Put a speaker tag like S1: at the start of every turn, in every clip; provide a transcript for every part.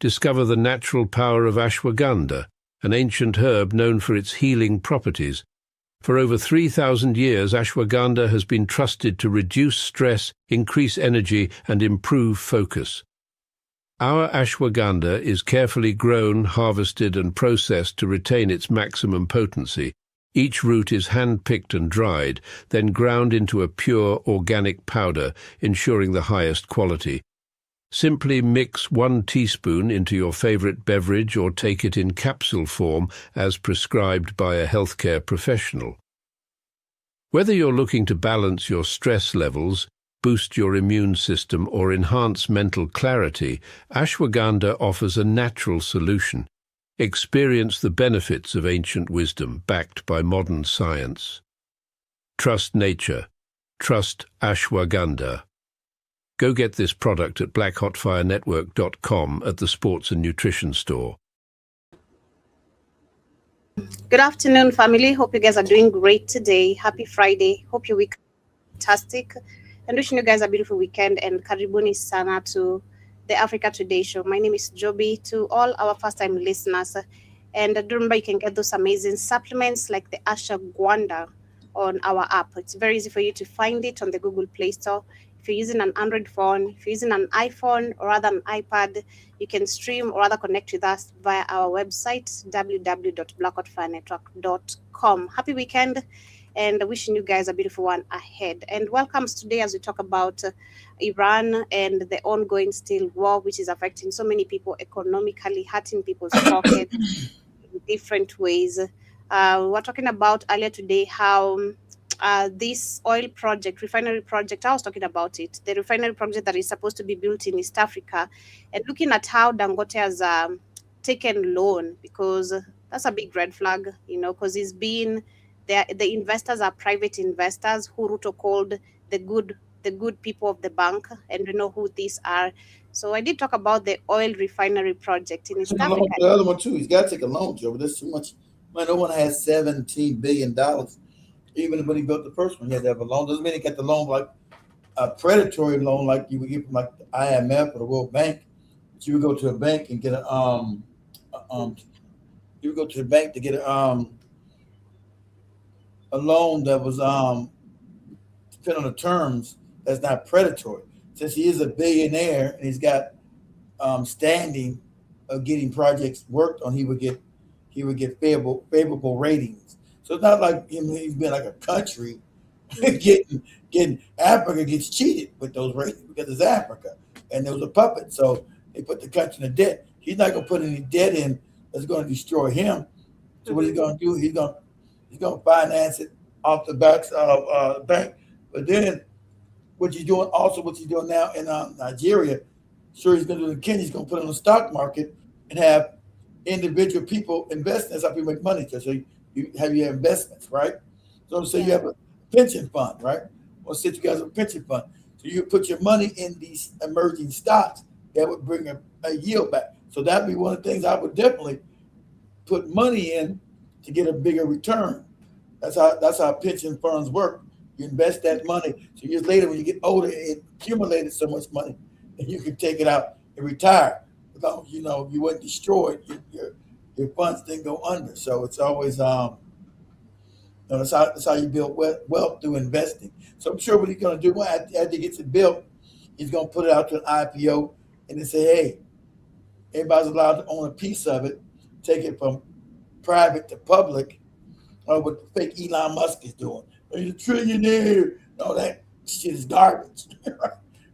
S1: Discover the natural power of ashwagandha, an ancient herb known for its healing properties. For over 3,000 years, ashwagandha has been trusted to reduce stress, increase energy, and improve focus. Our ashwagandha is carefully grown, harvested, and processed to retain its maximum potency. Each root is hand-picked and dried, then ground into a pure organic powder, ensuring the highest quality. Simply mix 1 teaspoon into your favorite beverage or take it in capsule form as prescribed by a healthcare professional. Whether you're looking to balance your stress levels, boost your immune system, or enhance mental clarity, ashwagandha offers a natural solution. Experience the benefits of ancient wisdom backed by modern science. Trust nature. Trust ashwagandha. Go get this product at blackhotfirenetwork.com at the Sports and Nutrition Store.
S2: Good afternoon, family. Hope you guys are doing great today. Happy Friday. Hope your week is fantastic. And wishing you guys a beautiful weekend. And karibuni sana to the Africa Today show. My name is Joby. To all our first-time listeners. And remember, you can get those amazing supplements like the ashwagandha on our app. It's very easy for you to find it on the Google Play Store. If you're using an Android phone, if you're using an iPhone or rather an iPad, you can stream or rather connect with us via our website, www.blackhotfirenetwork.com. Happy weekend and wishing you guys a beautiful one ahead. And welcome today as we talk about Iran and the ongoing still war, which is affecting so many people economically, hurting people's pockets in different ways. We're talking about earlier today how this oil project, refinery project, I was talking about it, the refinery project that is supposed to be built in East Africa, and looking at how Dangote has taken loan, because that's a big red flag, because he's been, the investors are private investors who Ruto called the good people of the bank, and we know who these are. So I did talk about the oil refinery project in East Africa.
S3: The other one too, he's got to take a loan, Joe, but there's too much. No one has $17 billion. Even when he built the first one, he had to have a loan. Doesn't mean he got the loan like a predatory loan like you would get from like the IMF or the World Bank. But you would go to a bank and get a you would go to the bank to get a loan that was depending on the terms, that's not predatory. Since he is a billionaire and he's got standing of getting projects worked on, he would get favorable ratings. So it's not like he's been like a country getting Africa gets cheated with those ratings because it's Africa and there was a puppet. So they put the country in debt. He's not gonna put any debt in that's gonna destroy him. So what he's gonna do, he's gonna finance it off the backs of bank. But then what he's doing now in Nigeria, sure he's gonna do in Kenya, he's gonna put it on the stock market and have individual people invest. That's how people make money. So you have your investments, right? So say you have a pension fund, right? Or say you guys have a pension fund. So you put your money in these emerging stocks that would bring a yield back. So that'd be one of the things I would definitely put money in to get a bigger return. That's how pension funds work. You invest that money. So years later, when you get older, it accumulated so much money that you can take it out and retire. Without, you weren't destroyed. Your funds didn't go under. So it's always that's how you build wealth through investing. So I'm sure what he's going to do after he gets it built, he's going to put it out to an IPO and then say, hey, everybody's allowed to own a piece of it, take it from private to public, or what fake Elon Musk is doing. He's a trillionaire. No, that shit is garbage.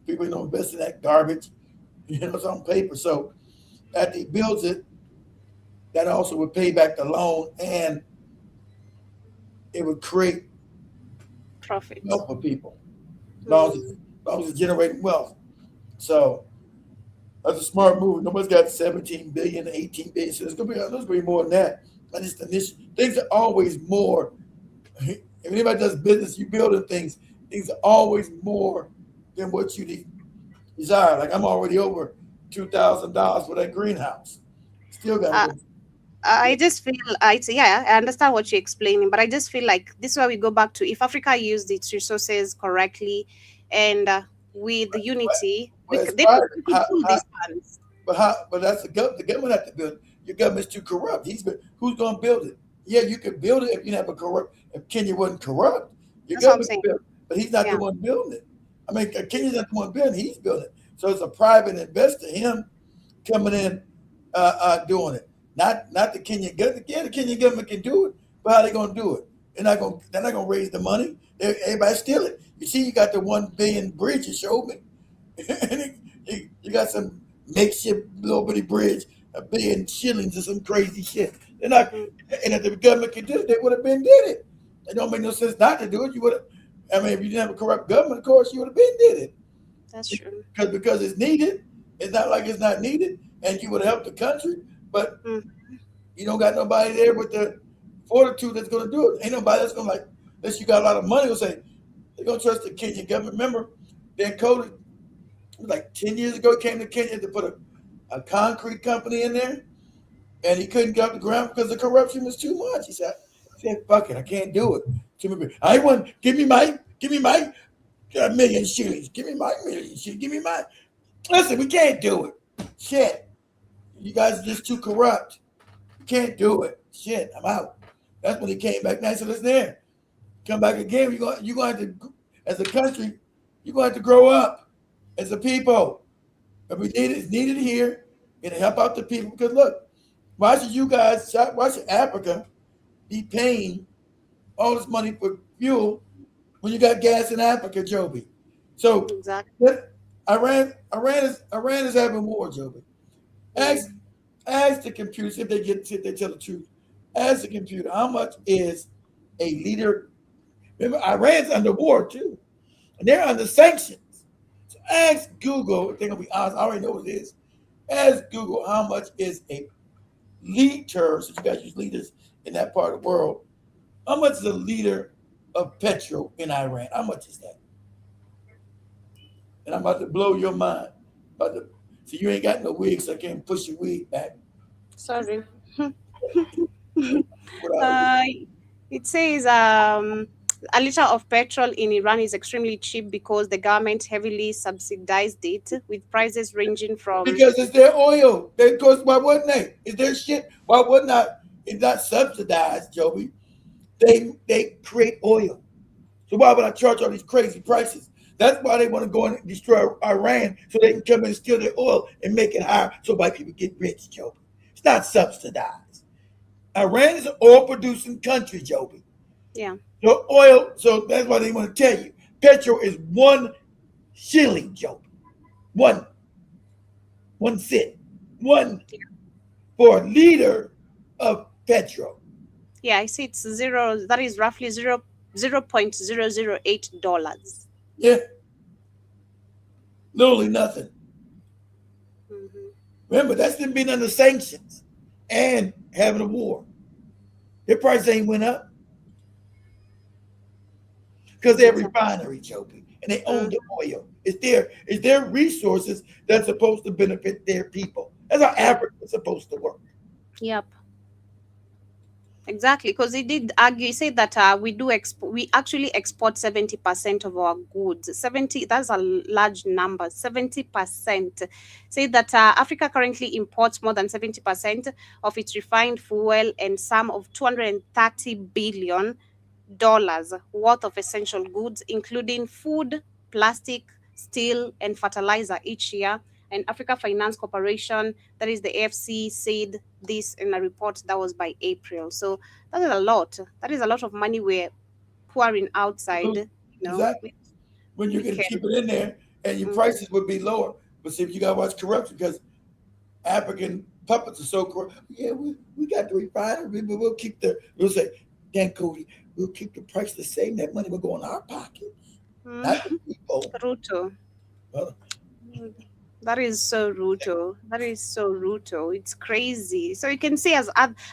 S3: People don't invest in that garbage. It's on paper. So after he builds it, that also would pay back the loan and it would create
S2: profit
S3: for people. As long as it's generating wealth. So that's a smart move. Nobody's got 17 billion, 18 billion. So there's gonna be more than that. That's just initial. Things are always more. If anybody does business, you building things are always more than what you desire. Like I'm already over $2,000 for that greenhouse. Still got to
S2: I just feel, I understand what you're explaining, but I just feel like this is where we go back to, if Africa used its resources correctly and with the unity, they could pull these funds.
S3: But how? But that's the government. The government has to build it. Your government's too corrupt. Who's going to build it? Yeah, you could build it if you have a corrupt. If Kenya wasn't corrupt, your
S2: That's what I'm
S3: government
S2: saying.
S3: could build it. But he's not the
S2: Yeah.
S3: one building it. I mean, Kenya's not the one building it. He's building it. So it's a private investor, him coming in, doing it. Not the Kenyan government. Yeah, the Kenyan government can do it, but how they going to do it? They're not going to raise the money. Everybody steal it. You see, you got the 1 billion bridge you showed me. You got some makeshift little bitty bridge, 1 billion shillings or some crazy shit. They're not,
S2: Mm,
S3: and if the government could do it, they would have been did it. It don't make no sense not to do it. You would have. I mean, if you didn't have a corrupt government, of course, you would have been did it
S2: that's true.
S3: because it's needed. It's not like it's not needed, and you would have helped the country. But
S2: Mm,
S3: you don't got nobody there with the fortitude that's going to do it. Ain't nobody that's going to like, unless you got a lot of money, will say they're going to trust the Kenyan government. Remember, Dan Cody, like 10 years ago, he came to Kenya to put a concrete company in there, and he couldn't get off the ground because the corruption was too much. He said, fuck it, I can't do it. I want, give me my 1 million shillings. Give me my 1 million shillings. Give me my, listen, we can't do it. Shit. You guys are just too corrupt. You can't do it. Shit, I'm out. That's when he came back. Now he said, listen there. Come back again. You're going to, as a country, you're going to have to grow up as a people. But we need it, it's needed here and to help out the people. Because look, why should Africa be paying all this money for fuel when you got gas in Africa, Joby? So
S2: exactly.
S3: Iran is having war, Joby. Ask
S2: Mm,
S3: ask the computer, see if they tell the truth. Ask the computer how much is a liter. Remember, Iran's under war too, and they're under sanctions. So ask Google. They're gonna be honest. I already know what it is. Ask Google how much is a liter. Since you guys use liters in that part of the world, how much is a liter of petrol in Iran? How much is that? And I'm about to blow your mind. About to, so you ain't got no wig, so I can't push your wig back
S2: sorry.
S3: without a wig.
S2: Uh, it says a liter of petrol in Iran is extremely cheap because the government heavily subsidized it, with prices ranging from
S3: Because it's their oil. Because why wouldn't they? It's their shit. Why would not? It's not subsidized, Joey. They create oil. So why would I charge all these crazy prices? That's why they want to go and destroy Iran so they can come in and steal their oil and make it higher so white people get rich, Joey. It's not subsidized. Iran is an oil producing country, Joey.
S2: yeah.
S3: So oil, so that's why they want to tell you. Petrol is 1 shilling, Joey. One, 1 cent. One for a liter of petrol.
S2: Yeah, I see it's zero. That is roughly $0.008.
S3: Yeah, literally nothing.
S2: Mm-hmm.
S3: Remember, that's them being under sanctions and having a war. Their price ain't went up because they're a
S2: Exactly.
S3: refinery, Joby, and they own
S2: Mm,
S3: the oil. It's their resources that's supposed to benefit their people. That's how
S2: yeah.
S3: Africa is supposed to work.
S2: Yep. Exactly, because he did argue. He said that we actually export 70% of our goods. 70, that's a large number. 70%. Say that Africa currently imports more than 70% of its refined fuel and some of $230 billion worth of essential goods, including food, plastic, steel, and fertilizer each year. And Africa Finance Corporation, that is the AFC, said this in a report that was by April. So that is a lot. That is a lot of money we're pouring outside.
S3: Exactly. When you
S2: We
S3: can
S2: can.
S3: keep it in there and your
S2: Mm,
S3: prices would be lower. But see, you got to watch corruption because African puppets are so corrupt. Yeah, we got the refinery, but we'll say, Dan Cody, we'll keep the price the same. That money will go in our pocket, not the
S2: mm,
S3: people.
S2: Ruto.
S3: Well,
S2: Mm, that is so Ruto. That is so Ruto. It's crazy. So you can see, as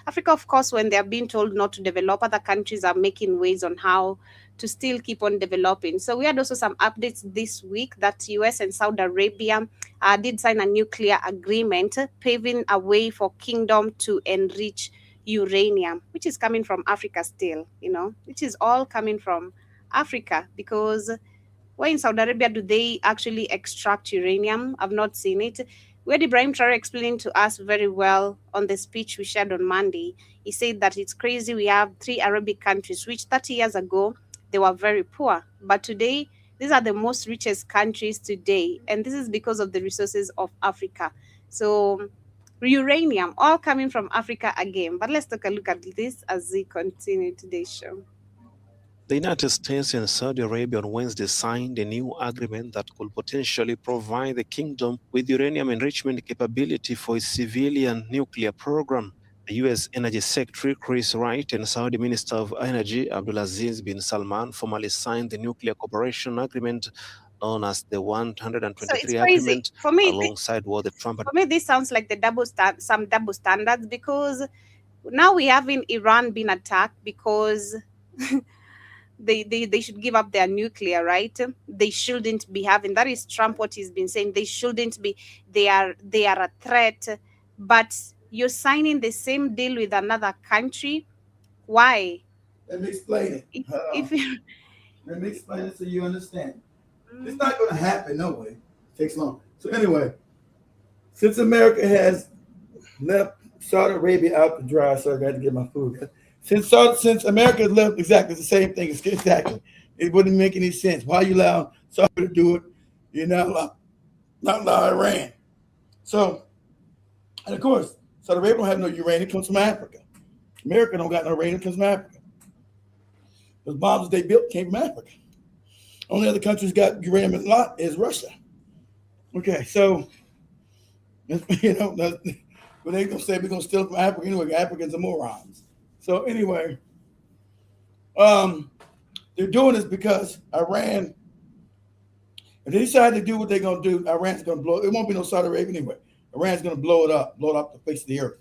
S2: Africa, of course, when they are being told not to develop, other countries are making ways on how to still keep on developing. So we had also some updates this week that US and Saudi Arabia did sign a nuclear agreement, paving a way for kingdom to enrich uranium, which is coming from Africa still. Which is all coming from Africa because why in Saudi Arabia do they actually extract uranium? I've not seen it. where Ibrahim Traore explained to us very well on the speech we shared on Monday. He said that it's crazy we have three Arabic countries, which 30 years ago they were very poor, but today these are the most richest countries today, and this is because of the resources of Africa. So uranium, all coming from Africa again. But let's take a look at this as we continue today's show.
S4: The United States and Saudi Arabia on Wednesday signed a new agreement that could potentially provide the kingdom with uranium enrichment capability for its civilian nuclear program. The U.S. Energy Secretary Chris Wright and Saudi Minister of Energy Abdulaziz bin Salman formally signed the Nuclear Cooperation Agreement, known as the
S2: So it's
S4: 123
S2: crazy
S4: Agreement,
S2: for me.
S4: alongside what the Trump
S2: For me, this sounds like the some double standards, because now we having Iran being attacked because they should give up their nuclear, right? They shouldn't be having that. Is Trump what he's been saying? They shouldn't be. They are a threat, but you're signing the same deal with another country. Why?
S3: Let me explain it.
S2: If,
S3: Hold on.
S2: if
S3: Let me explain it so you understand. It's not going to happen, no way. It takes long. So anyway, since America has left Saudi Arabia out to dry, so I got to get my food. Since America has left, exactly the same thing. Exactly, it wouldn't make any sense. Why you allow Saudi to do it? You're not allow Iran. So, and of course, Saudi Arabia don't have no uranium. It comes from Africa. America don't got no uranium. It comes from Africa. Those bombs they built came from Africa. Only other countries got uranium a lot is Russia. Okay, so but they gonna say we're gonna steal from Africa anyway. Africans are morons. So anyway, they're doing this because Iran. If they decide to do what they're gonna do, Iran's gonna blow. It won't be no Saudi Arabia anyway. Iran's gonna blow it up the face of the earth.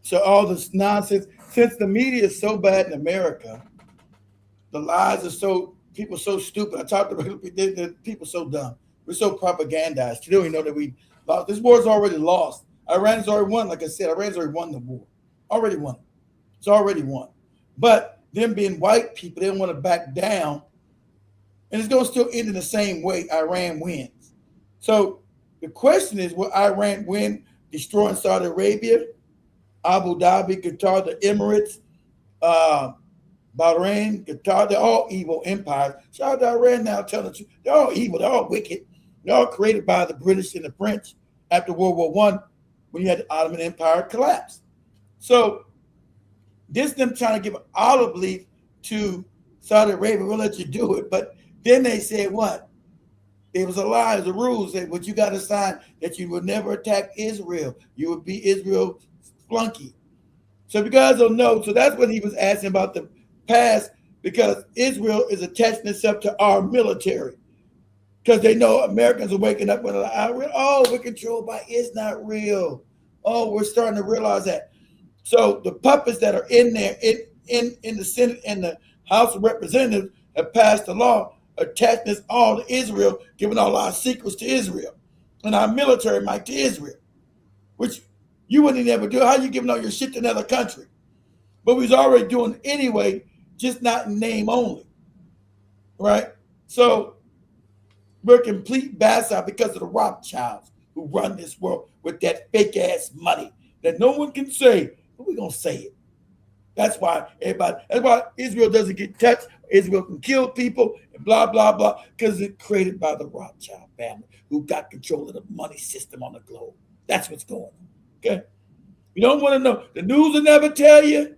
S3: So all this nonsense, since the media is so bad in America, the lies are people so stupid. I talked to people so dumb. We're so propagandized. You don't even know that we lost. This war's already lost. Iran's already won. Like I said, Iran's already won the war. Already won. It's already won. But them being white people, they don't want to back down. And it's going to still end in the same way Iran wins. So the question is, will Iran win, destroying Saudi Arabia, Abu Dhabi, Qatar, the Emirates, Bahrain, Qatar? They're all evil empires. Shout out to Iran now, telling the truth. They're all evil. They're all wicked. They're all created by the British and the French after World War I, when you had the Ottoman Empire collapse. So this them trying to give an olive leaf to Saudi Arabia. We'll let you do it. But then they said what? It was a lie. It was a rule. Said, but you got to sign that you would never attack Israel. You would be Israel's flunky. So if you guys don't know, so that's what he was asking about the past, because Israel is attaching itself to our military. Because they know Americans are waking up with we're controlled by, it's not real. Oh, we're starting to realize that. So the puppets that are in there in the Senate and the House of Representatives have passed a law attaching us all to Israel, giving all our secrets to Israel and our military might to Israel, which you wouldn't ever do. How you giving all your shit to another country? But we was already doing it anyway, just not in name only, right? So we're complete bastard because of the Rothschilds who run this world with that fake ass money that no one can say, but we're gonna say it. That's why Israel doesn't get touched. Israel can kill people and blah blah blah, because it's created by the Rothschild family who got control of the money system on the globe. That's what's going on. Okay, you don't want to know. The news will never tell you.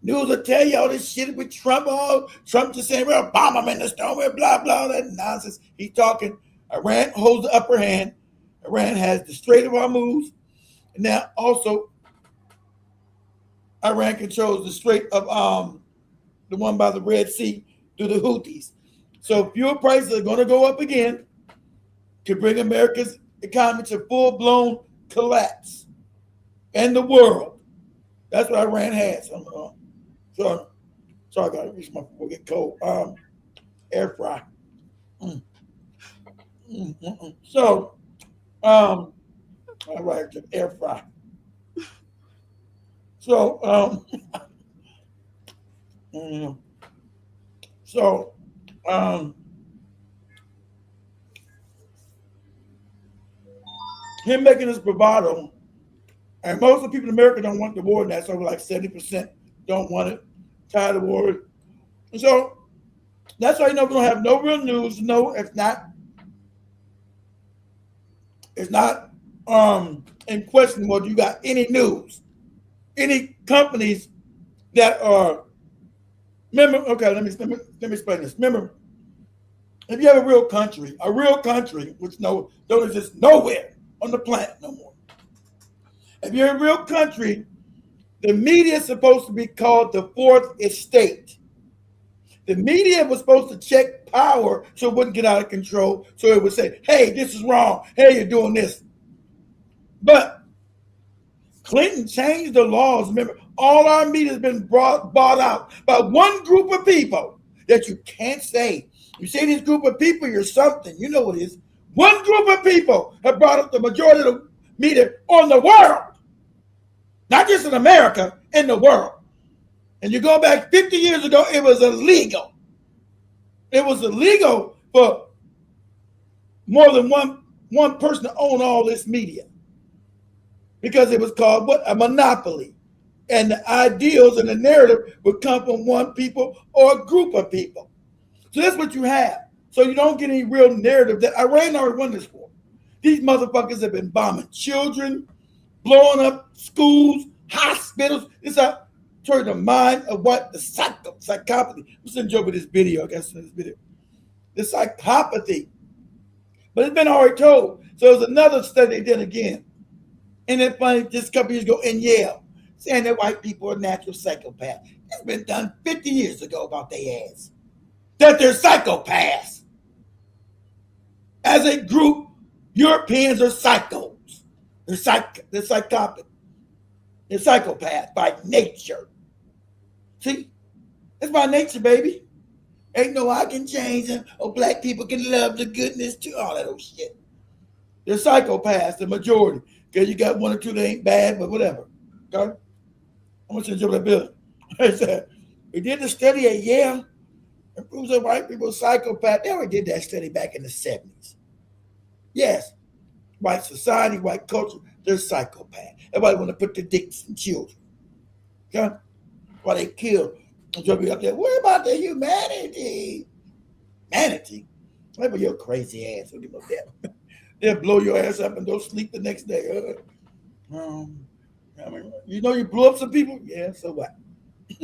S3: News will tell you all this shit with Trump. Oh, Trump just saying, well, bomb him in the storm, blah, blah, that nonsense. He's talking. Iran holds the upper hand. Iran has the Strait of Hormuz. And now also, Iran controls the Strait of the one by the Red Sea through the Houthis. So fuel prices are going to go up again to bring America's economy to full-blown collapse. And the world. That's what Iran has. Sorry, I gotta reach my before get cold. Air fry. So, all right, air fry. So, so, him making this bravado, and most of the people in America don't want the war. And that's over like 70% don't want it, tired of the war. And so that's why we don't have no real news. No, it's not in question whether you got any news, any companies that are. Remember, okay, let me explain this. Remember, if you have a real country, which don't exist nowhere on the planet no more. If you're a real country, the media is supposed to be called the fourth estate. The media was supposed to check power so it wouldn't get out of control. So it would say, hey, this is wrong. Hey, you're doing this. But Clinton changed the laws. Remember, all our media has been bought out by one group of people that you can't say. You say this group of people, you're something. You know what it is. One group of people have brought up the majority of the media on the world. Not just in America, in the world. And you go back 50 years ago, it was illegal. It was illegal for more than one person to own all this media. Because it was called what? A monopoly. And the ideals and the narrative would come from one people or a group of people. So that's what you have. So you don't get any real narrative that Iran already won this war. These motherfuckers have been bombing children, blowing up schools, hospitals. It's a toward the mind of what the psychopathy. I'm sending you over this video, I guess in this video. The psychopathy. But it's been already told. So there's another study they did again. And then finally, just a couple years ago in Yale, saying that white people are natural psychopaths. It's been done 50 years ago about their ass. That they're psychopaths. As a group, Europeans are psychos. They're psychopathic. They're psychopaths by nature. See? It's by nature, baby. Ain't no I can change them or black people can love the goodness too. All that old shit. They're psychopaths, the majority. Okay, you got one or two that ain't bad, but whatever. Okay? I'm gonna send you over that bill. We did the study at Yale. It proves that white people are psychopaths. They already did that study back in the 70s. Yes. White society, white culture, they're psychopaths. Everybody want to put their dicks in children. Okay? Why they kill. And so be up there, what about the humanity? Humanity? Maybe your crazy ass will give up that. They'll blow your ass up and go sleep the next day. I mean, you know you blew up some people? Yeah, so what?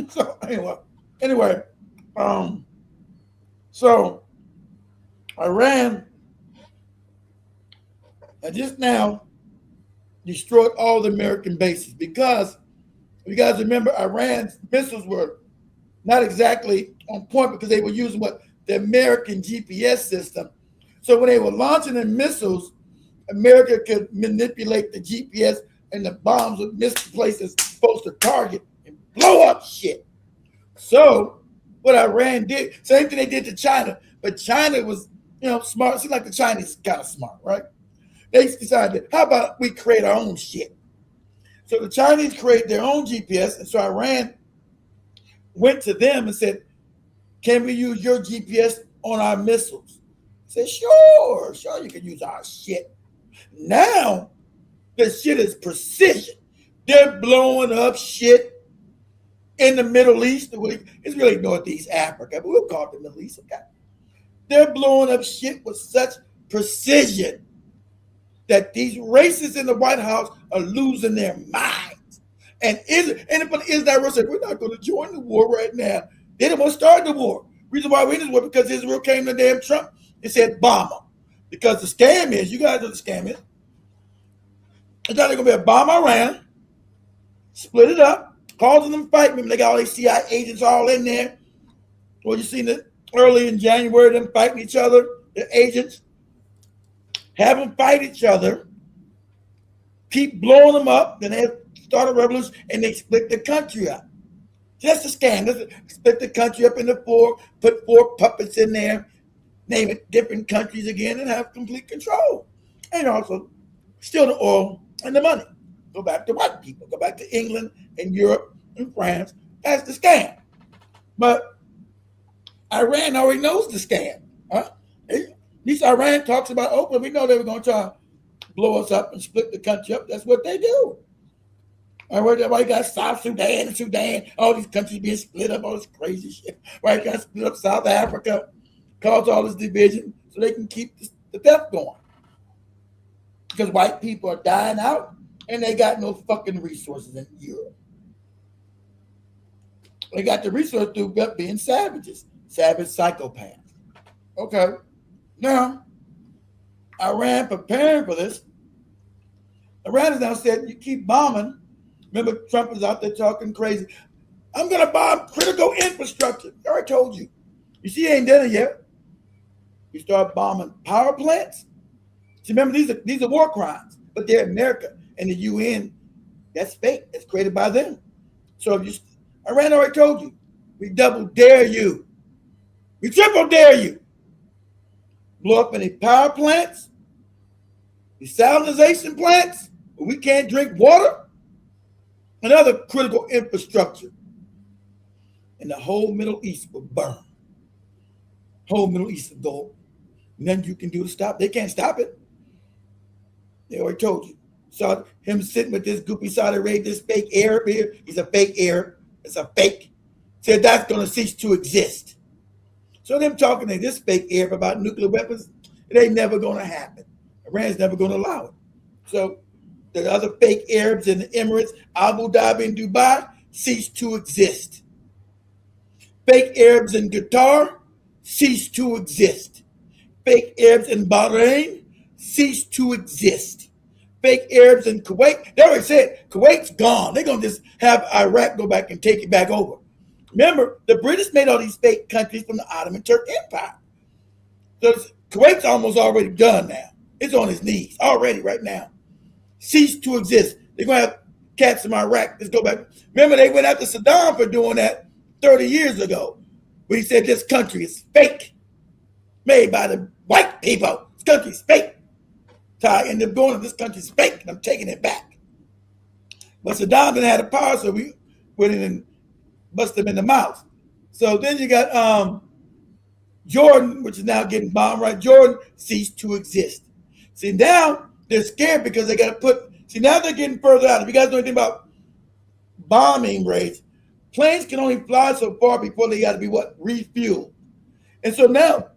S3: So anyway, so Iran just now destroyed all the American bases because you guys remember Iran's missiles were not exactly on point because they were using the American GPS system. So when they were launching the missiles, America could manipulate the GPS and the bombs would miss the places supposed to target and blow up shit. So what Iran did, same thing they did to China, but China was, smart. Seems like the Chinese kind of smart, right? They decided, how about we create our own shit? So the Chinese created their own GPS, and so Iran went to them and said, can we use your GPS on our missiles? They said, sure, you can use our shit. Now, the shit is precision. They're blowing up shit in the Middle East. It's really Northeast Africa, but we'll call it the Middle East. Okay? They're blowing up shit with such precision that these racists in the White House are losing their minds. And Israel said, we're not going to join the war right now. They didn't want to start the war. Reason why we're in this war because Israel came to damn Trump and said, bomb them. Because the scam is, you guys know the scam is, it's not going to be a bomb Iran, split it up, causing them fight. Remember, they got all these CIA agents all in there. Well, you seen it early in January, them fighting each other, the agents. Have them fight each other, keep blowing them up, then they start a revolution, and they split the country up. Just a scam. Split the country up into four, put 4 puppets in there, name it different countries again, and have complete control. And also steal the oil and the money. Go back to white people. Go back to England and Europe and France. That's the scam. But Iran already knows the scam. Huh? At least Iran talks about Oakland. We know they were going to try to blow us up and split the country up. That's what they do. All right, why you got South Sudan and Sudan, all these countries being split up, all this crazy shit. Why you got split up South Africa, cause all this division so they can keep the theft going. Because white people are dying out and they got no fucking resources in Europe. They got the resources through being savages, savage psychopaths. Okay, now Iran preparing for this. Iran has now said, you keep bombing. Remember, Trump is out there talking crazy. I'm going to bomb critical infrastructure. I already told you. You see, he ain't done it yet. You start bombing power plants. See, remember, these are war crimes, but they're America and the UN. That's fake. That's created by them. So if you, Iran already told you, we double dare you. We triple dare you. Blow up any power plants, desalinization plants, where we can't drink water, and other critical infrastructure. And the whole Middle East will burn. Whole Middle East will go. Nothing you can do to stop it. They can't stop it. They already told you. Saw him sitting with this goopy Saudi Arabia, this fake Arab here. He's a fake Arab. It's a fake. Said that's going to cease to exist. So them talking to this fake Arab about nuclear weapons, it ain't never going to happen. Iran's never going to allow it. So the other fake Arabs in the Emirates, Abu Dhabi, and Dubai cease to exist. Fake Arabs in Qatar cease to exist. Fake Arabs in Bahrain cease to exist. Fake Arabs in Kuwait, they already said Kuwait's gone. They're going to just have Iraq go back and take it back over. Remember, the British made all these fake countries from the Ottoman Turk Empire. So Kuwait's almost already done now. It's on its knees already right now. Cease to exist. They're going to have cats from Iraq. Let's go back. Remember, they went after Saddam for doing that 30 years ago. When he said this country is fake. Made by the white people. This country's fake. So I ended up going, this country's fake, and I'm taking it back. But Saddam didn't have the power, so we went in and busted him in the mouth. So then you got Jordan, which is now getting bombed, right? Jordan ceased to exist. See, now they're scared because they got to now they're getting further out. If you guys know anything about bombing rates, planes can only fly so far before they got to be refueled. And so now,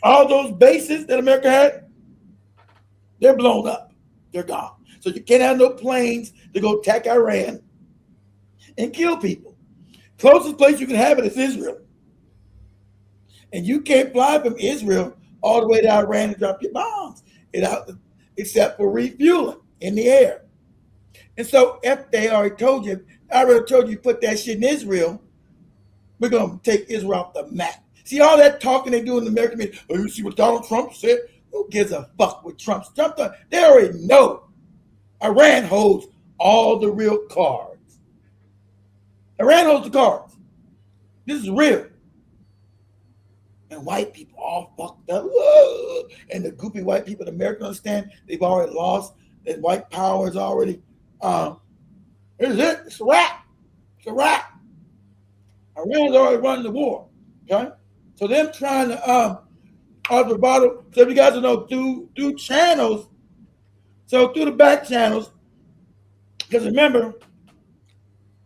S3: all those bases that America had, they're blown up. They're gone. So you can't have no planes to go attack Iran and kill people. Closest place you can have it is Israel. And you can't fly from Israel all the way to Iran and drop your bombs, except for refueling in the air. And so if they already told you, I already told you put that shit in Israel, we're going to take Israel off the map. See all that talking they do in the American media? Oh, you see what Donald Trump said? Who gives a fuck what Trump's done? They already know. Iran holds all the real cards. Iran holds the cards. This is real. And white people all fucked up. Whoa. And the goopy white people in America understand they've already lost. That white power is already, here's it. It's a wrap. It's a wrap. Iran's already running the war. Okay? So them trying to the bottom. So if you guys know through channels, so through the back channels, because remember,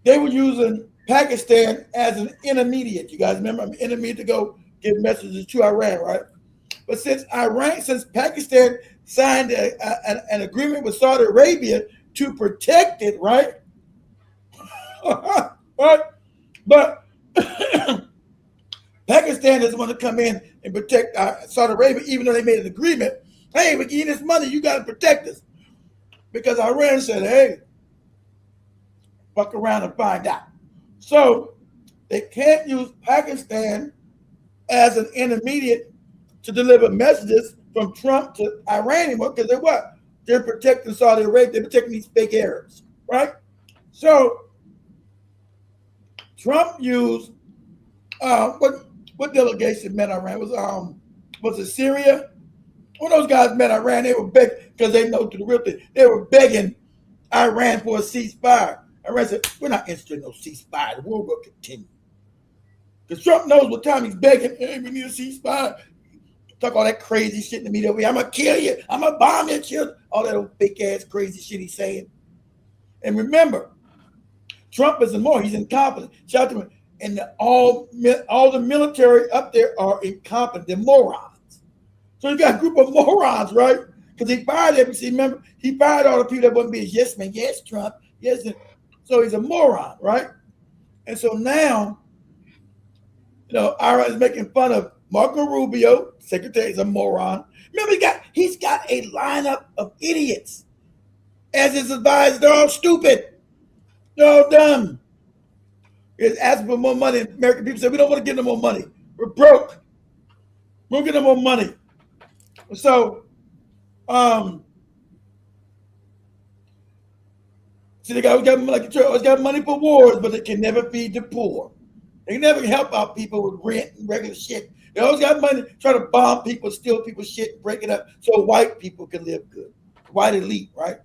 S3: they were using Pakistan as an intermediate. You guys remember, an intermediate to go give messages to Iran, right? But since Pakistan signed an agreement with Saudi Arabia to protect it, right? Right? But Pakistan doesn't want to come in and protect Saudi Arabia, even though they made an agreement. Hey, we're getting this money, you got to protect us. Because Iran said, hey, fuck around and find out. So they can't use Pakistan as an intermediate to deliver messages from Trump to Iran anymore, because they're what? They're protecting Saudi Arabia, they're protecting these fake Arabs, right? So Trump used what delegation met Iran? Was it Syria? When those guys met Iran, they were begging, because they know to the real thing, they were begging Iran for a ceasefire. Iran said, we're not interested in no ceasefire. The war will continue. Because Trump knows what time he's begging, hey, we need a ceasefire. Talk all that crazy shit in the media. I'm going to kill you. I'm going to bomb you. all that old fake ass crazy shit he's saying. And remember, Trump isn't more. He's incompetent. Shout to him. And all the military up there are incompetent. They're morons. So you got a group of morons, right? Because he fired everybody. Remember, he fired all the people that wouldn't be his yes man. Yes, Trump. Yes. So he's a moron, right? And so now, Ira is making fun of Marco Rubio, secretary, is a moron. Remember, he's got a lineup of idiots as his advisors. They're all stupid. They're all dumb. He's asking for more money. American people say, we don't want to give them more money. We're broke. We'll give them more money. So, they got money for wars, but they can never feed the poor. They can never help out people with rent and regular shit. They always got money try to bomb people, steal people's shit, break it up so white people can live good. White elite, right?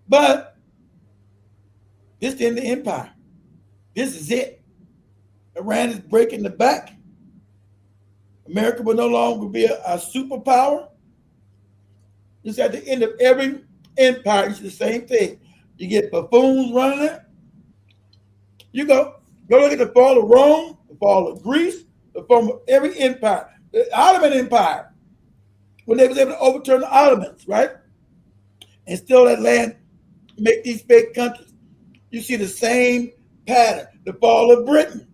S3: But this is the end of the empire. This is it. Iran is breaking the back. America will no longer be a superpower. Just at the end of every empire, it's the same thing. You get buffoons running it. You go look at the fall of Rome, the fall of Greece, the fall of every empire. The Ottoman Empire, when they was able to overturn the Ottomans, right? And steal that land, make these fake countries. You see the same pattern. The fall of Britain.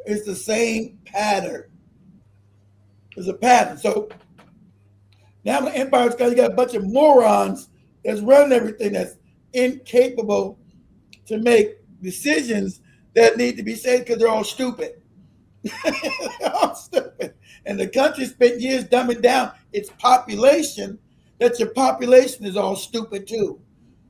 S3: It's the same pattern. There's a pattern. So now the empire's got, you got a bunch of morons that's running everything, that's incapable to make decisions that need to be said because they're all stupid. They're all stupid. And the country spent years dumbing down its population, that your population is all stupid too.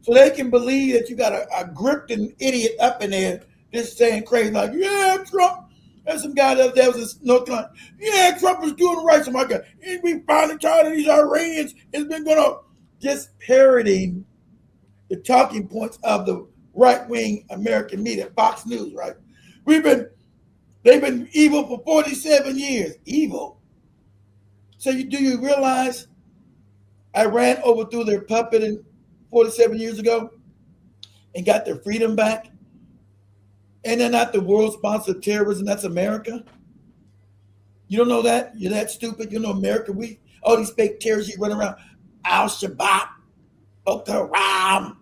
S3: So they can believe that you got a gripped idiot up in there just saying crazy like, yeah, Trump. There's some guy that was in North Carolina. Yeah, Trump is doing right. So my God, we finally tired of these Iranians. It's been going on. Just parroting the talking points of the right-wing American media, Fox News, right? They've been evil for 47 years. Evil. So do you realize Iran overthrew their puppet 47 years ago and got their freedom back? And they're not the world sponsor of terrorism. That's America. You don't know that? You're that stupid. You know America. All these fake terrorists run around. Al-Shabaab, Boko Haram,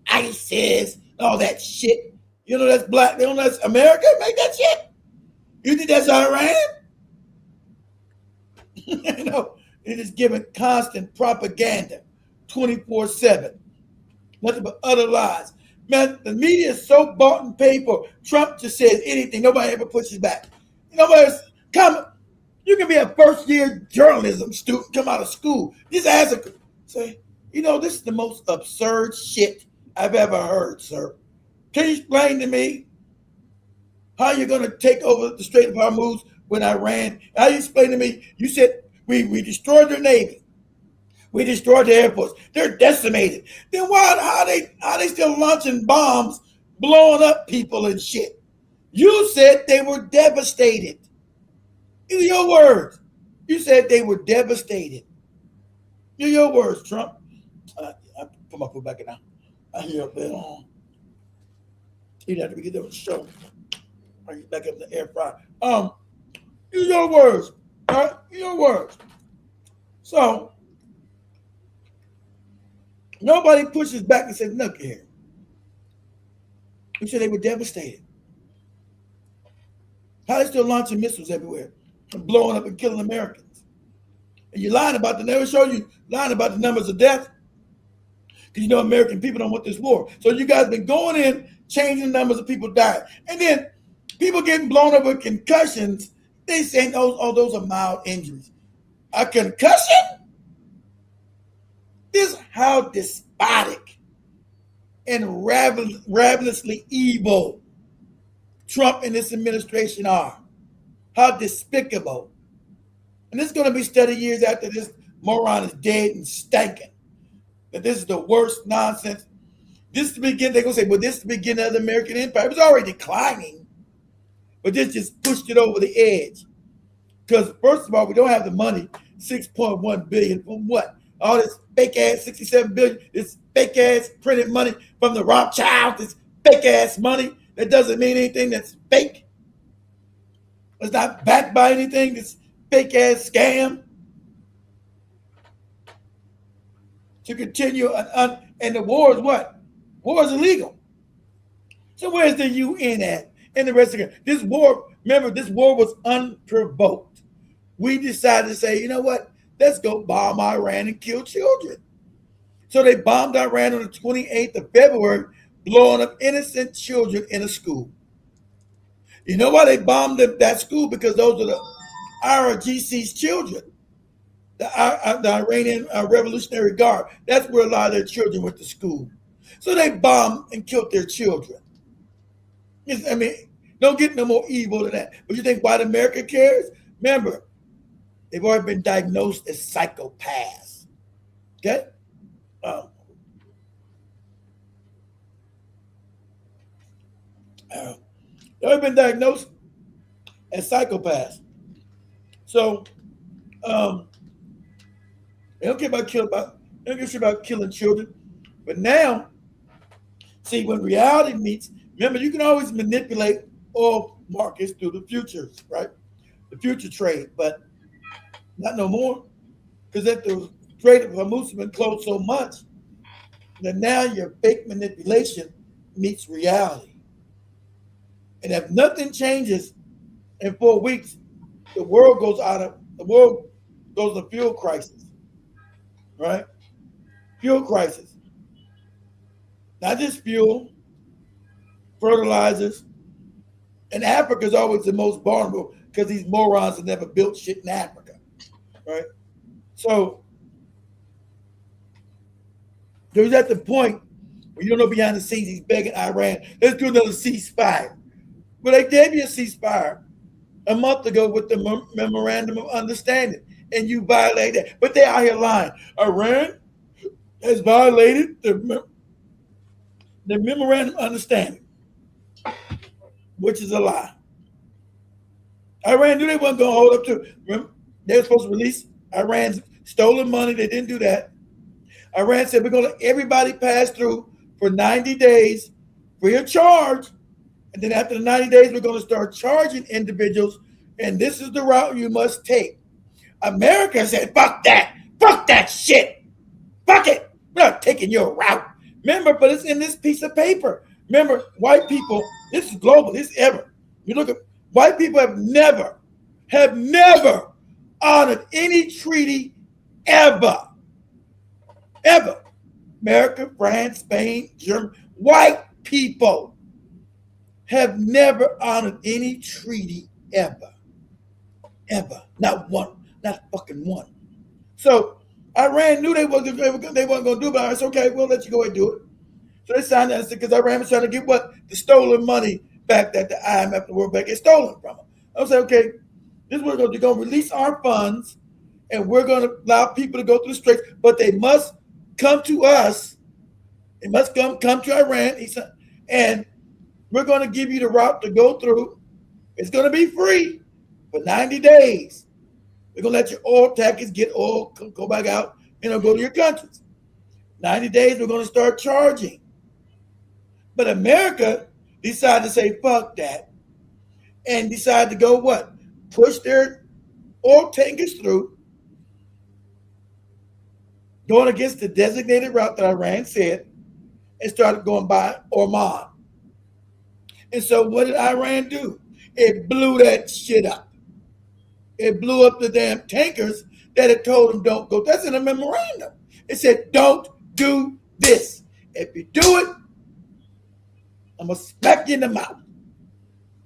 S3: ISIS, all that shit. You know that's black. They don't know that's America. Make that shit. You think that's Iran? They're just giving constant propaganda 24/7. Nothing but utter lies. Man, the media is so bought and paid for. Trump just says anything. Nobody ever pushes back. Nobody's coming. You can be a first-year journalism student, come out of school. Just ask a say, this is the most absurd shit I've ever heard, sir. Can you explain to me how you're going to take over the Strait of Hormuz when Iran? How you explain to me? You said we destroyed their Navy. We destroyed the airports. They're decimated. Then how are they still launching bombs, blowing up people and shit? You said they were devastated. These are your words. You said they were devastated. These are your words, Trump. I put my foot back in now. I hear up there. You'd have to get them a show. I get back up in the air fryer. These are your words. All right? These are your words. So nobody pushes back and says, look here. You said they were devastated. How are they still launching missiles everywhere and blowing up and killing Americans? And you're lying about never showed you lying about the numbers of death. Because American people don't want this war. So you guys been going in, changing the numbers of people dying. And then people getting blown up with concussions, they saying those are mild injuries. A concussion? This is how despotic and ravenously evil Trump and this administration are. How despicable. And this is going to be studied years after this moron is dead and stinking. That this is the worst nonsense. This is the beginning. They're going to say, well, this is the beginning of the American empire. It was already declining. But this just pushed it over the edge. Because first of all, we don't have the money, $6.1 billion from what? all this fake ass 67 billion, this fake ass printed money from the Rothschild, this fake ass money that doesn't mean anything, that's fake. It's not backed by anything, this fake ass scam. To continue, and the war is what? War is illegal. So where's the UN at? And the rest of it? This war, remember, this war was unprovoked. We decided to say, you know what? Let's go bomb Iran and kill children. So they bombed Iran on the 28th of February, blowing up innocent children in a school. You know why they bombed that school? Because those are the IRGC's children, the Iranian Revolutionary Guard. That's where a lot of their children went to school. So they bombed and killed their children. I mean, don't get no more evil than that. But you think white America cares? Remember, they've already been diagnosed as psychopaths. Okay? They've already been diagnosed as psychopaths. So they don't care about killing children. But now, see, when reality meets, remember, you can always manipulate oil markets through the futures, right? The future trade, but not no more. Because that the trade of Hormuz has been closed so much that now your fake manipulation meets reality. And if nothing changes in 4 weeks, the world goes to fuel crisis, right? Fuel crisis. Not just fuel, fertilizers. And Africa is always the most vulnerable because these morons have never built shit in Africa, right? So there's at the point where you don't know behind the scenes he's begging Iran, let's do another ceasefire. Well, they gave you a ceasefire a month ago with the memorandum of understanding, and you violate that. But they're out here lying. Iran has violated the memorandum of understanding, which is a lie. Iran knew they weren't going to hold up to it. Remember, they were supposed to release Iran's stolen money. They didn't do that. Iran said, we're going to let everybody pass through for 90 days free of charge. And then after the 90 days, we're going to start charging individuals. And this is the route you must take. America said, fuck that. Fuck that shit. Fuck it. We're not taking your route. Remember, but it's in this piece of paper. Remember, white people, this is global, this is ever. You look at, white people have never honored any treaty ever. Ever. America, France, Spain, Germany, white people have never honored any treaty ever. Ever. Not one. Not fucking one. So Iran knew they wasn't going to do it, but I said, okay, we'll let you go ahead and do it. So they signed that because Iran was trying to get what? The stolen money back that the IMF and the World Bank had stolen from them. I said, okay, this is what we're going to do. We're going to release our funds and we're going to allow people to go through the straits, but they must come to us. They must come to Iran. He said, and we're going to give you the route to go through. It's going to be free for 90 days. We're going to let your oil tankers get oil, go back out, go to your countries. 90 days, we're going to start charging. But America decided to say, fuck that. And decided to go what? Push their oil tankers through, going against the designated route that Iran said, and started going by Oman. And so what did Iran do? It blew that shit up. It blew up the damn tankers that had told them don't go. That's in a memorandum. It said, don't do this. If you do it, I'm going to smack you in the mouth.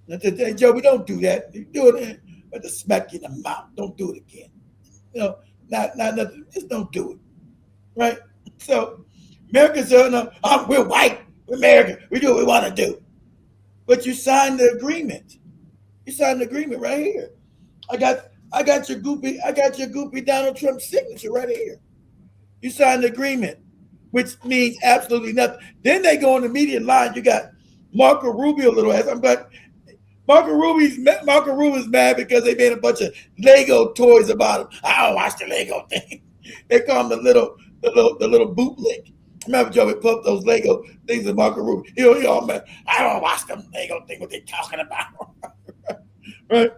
S3: And I said, hey, Joe, we don't do that. You do it, but to smack you in the mouth. Don't do it again. Not nothing. Just don't do it. Right? So America said, no, we're white. We're American. We do what we want to do. But you signed the agreement. You signed the agreement right here. I got your goopy Donald Trump signature right here. You signed the agreement, which means absolutely nothing. Then they go on the media line. You got Marco Rubio, little ass. I'm glad Marco Rubio's mad because they made a bunch of Lego toys about him. I don't watch the Lego thing. They call them the little bootleg. Remember Joe would put up those Lego things in Marco Rubio. He all man, I don't watch them Lego thing what they talking about. Right?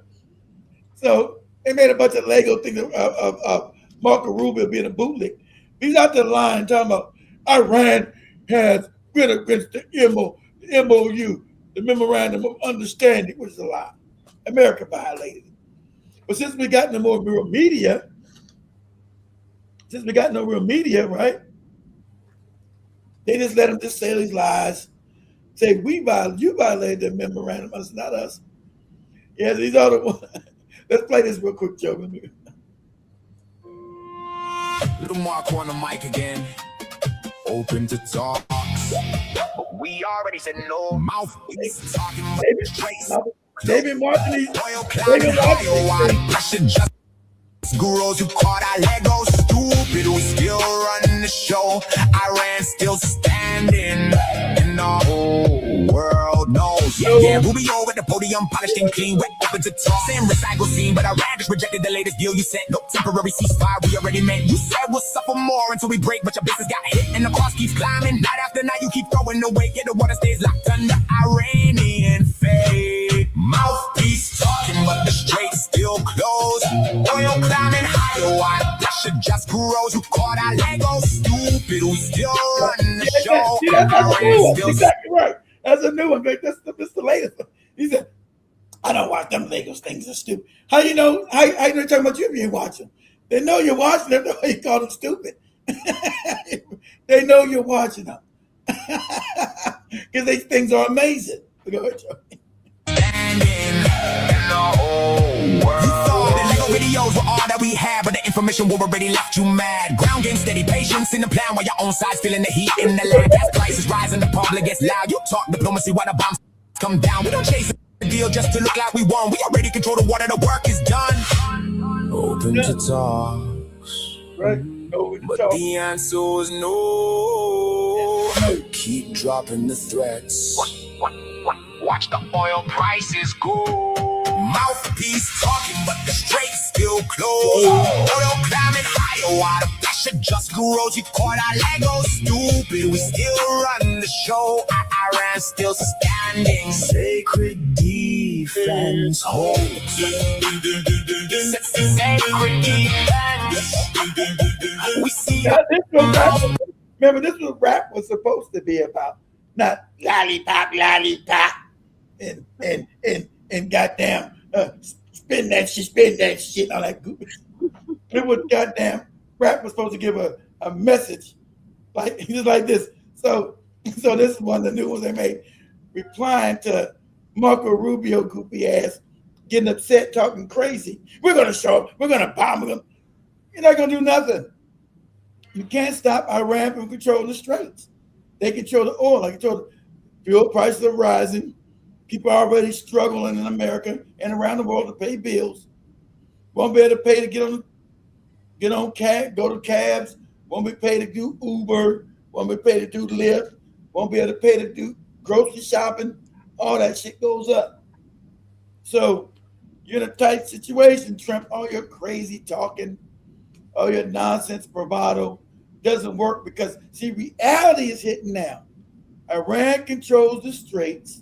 S3: So they made a bunch of Lego things of Marco Rubio being a bootleg. He's out there lying, talking about Iran has been against the MOU, the Memorandum of Understanding, which is a lie. America violated it. But since we got no more real media, right? They just let him just say these lies. Say you violated the memorandum, it's not us. Yeah, these are the ones. Let's play this real quick, Joe.
S5: Little Marco on the mic again. Open to talk. We already said no. Mouthpiece talking
S3: David Martin.
S5: I should just gurus who caught our Legos stupid. We still run the show. Iran still standing. And the whole world knows. Yeah, Rubio at the podium, polished and clean, wet, open to talk. Same recycle scene, but Iran just rejected the latest deal you sent. No temporary ceasefire, we already meant. You said we'll suffer more until we break, but your business got hit and the cost keeps climbing. Night after night, you keep throwing away. Yeah, the water stays locked under Iranian fate. Mouthpiece talking, but the straits still closed. Oil climbing higher, why pressure just grows. You caught our Lego stupid, we still run the show.
S3: That's exactly right. That's a new one. That's the latest one. He said, I don't watch them Legos things are stupid. How you know? How you know talking about you if you ain't watching? They know you're watching them. That's why you call them stupid. They know you're watching them. Because these things are amazing. Go ahead, Joe.
S5: Standing in the whole world. You thought the Lego videos were all that we had, but the information war already left you mad. Ground game, steady patience in the plan while your own side's feeling the heat in the land. Gas prices rising, the public gets loud. You talk diplomacy while the bombs come down. We don't chase the deal just to look like we won. We already control the water, the work is done. Open to talks.
S3: Right.
S5: But the answer is no. Keep dropping the threats. Watch the oil prices go. Mouthpiece talking, but the straits still closed. Oil climbing higher, while the pressure just grows. You caught our Lego stupid, we still run the show. Iran still standing. Sacred defense holds. Sacred defense. We see.
S3: Remember, this was rap was supposed to be about, not lollipop, and goddamn spin that shit, all that goofy. It was goddamn rap was supposed to give a message, like just like this. So this is one of the new ones they made, replying to Marco Rubio goofy ass, getting upset, talking crazy. We're gonna show up. We're gonna bomb them. You're not gonna do nothing. You can't stop Iran from controlling the straits. They control the oil. They control the fuel prices are rising. People are already struggling in America and around the world to pay bills. Won't be able to pay to get on cab, go to cabs. Won't be paid to do Uber. Won't be paid to do Lyft. Won't be able to pay to do grocery shopping. All that shit goes up. So you're in a tight situation, Trump. All your crazy talking, all your nonsense bravado doesn't work because, see, reality is hitting now. Iran controls the straits,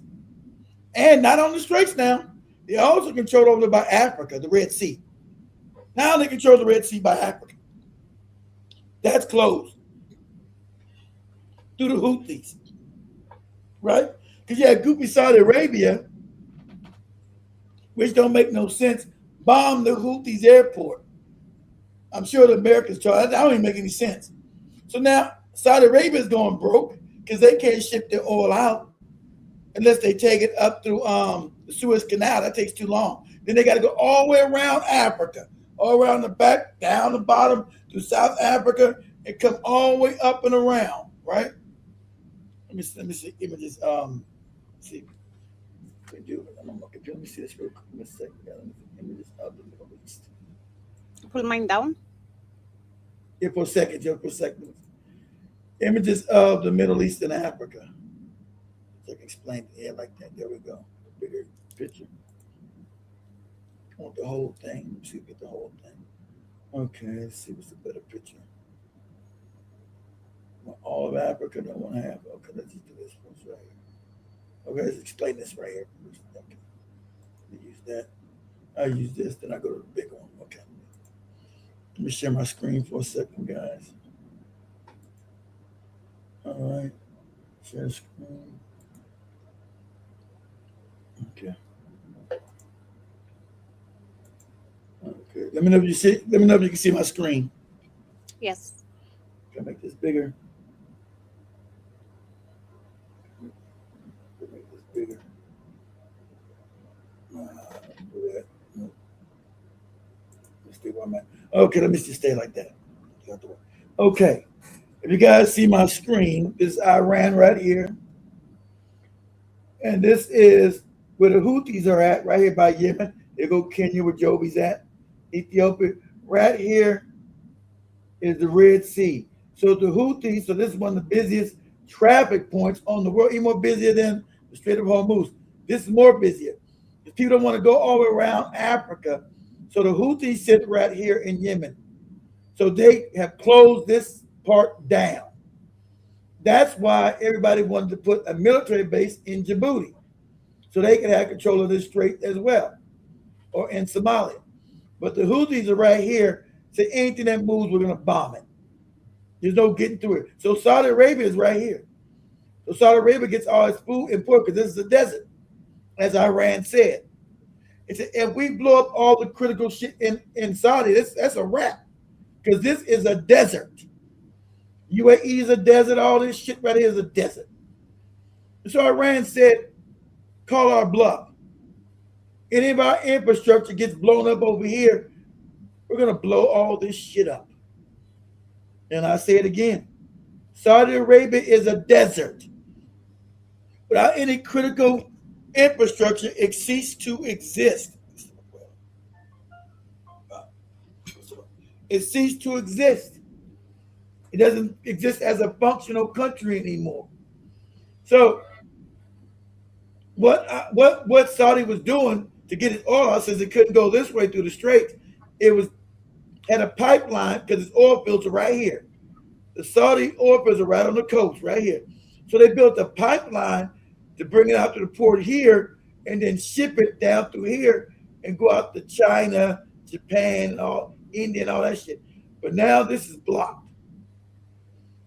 S3: and not on the straits now. They also control over by Africa, the Red Sea. Now they control the Red Sea by Africa. That's closed through the Houthis, right? Because you had goofy Saudi Arabia, which don't make no sense, bomb the Houthis airport. I'm sure the Americans try. That don't even make any sense. So now Saudi Arabia is going broke because they can't ship their oil out unless they take it up through the Suez Canal. That takes too long. Then they got to go all the way around Africa, all around the back, down the bottom to South Africa, and come all the way up and around, right? Let me see images. See. Let me see this real quick. Let me see images of the Middle East.
S2: Pull mine down.
S3: Yeah, for a second. Images of the Middle East and Africa. So I can explain it. Yeah, like that. There we go. Bigger picture. I want the whole thing. Let's see, get the whole thing. Okay, let's see what's a better picture. Well, all of Africa, no one have. Okay, let's just do this one right here. Okay, let's explain this right here. Okay, let me use that. I use this, then I go to the big one. Okay. Let me share my screen for a second, guys. All right. Share screen. Okay. Okay. Let me know if you see. Let me know if you can see my screen.
S2: Yes.
S3: Can I make this bigger? Make this bigger. Do that. No. Let's stay where I'm at. Okay, let me just stay like that. Okay. If you guys see my screen, this is Iran right here. And this is where the Houthis are at, right here by Yemen. They go Kenya where Joby's at. Ethiopia. Right here is the Red Sea. So the Houthis, so this is one of the busiest traffic points on the world, even more busier than the Strait of Hormuz. This is more busier. If people don't want to go all the way around Africa, so the Houthis sit right here in Yemen. So they have closed this part down. That's why everybody wanted to put a military base in Djibouti, so they can have control of this strait as well, or in Somalia. But the Houthis are right here. Say anything that moves, we're going to bomb it. There's no getting through it. So Saudi Arabia is right here. So Saudi Arabia gets all its food and pork because this is a desert, as Iran said. It said if we blow up all the critical shit in Saudi, that's a wrap, because this is a desert. UAE is a desert. All this shit right here is a desert. And so Iran said, call our bluff. Any of our infrastructure gets blown up over here, we're going to blow all this shit up. And I say it again. Saudi Arabia is a desert. Without any critical infrastructure, it ceased to exist. It ceased to exist. It doesn't exist as a functional country anymore. So what Saudi was doing to get its oil out, since it couldn't go this way through the Straits, it was had a pipeline because its oil fields are right here. The Saudi oil fields are right on the coast, right here. So they built a pipeline to bring it out to the port here and then ship it down through here and go out to China, Japan, and all India and all that shit. But now this is blocked.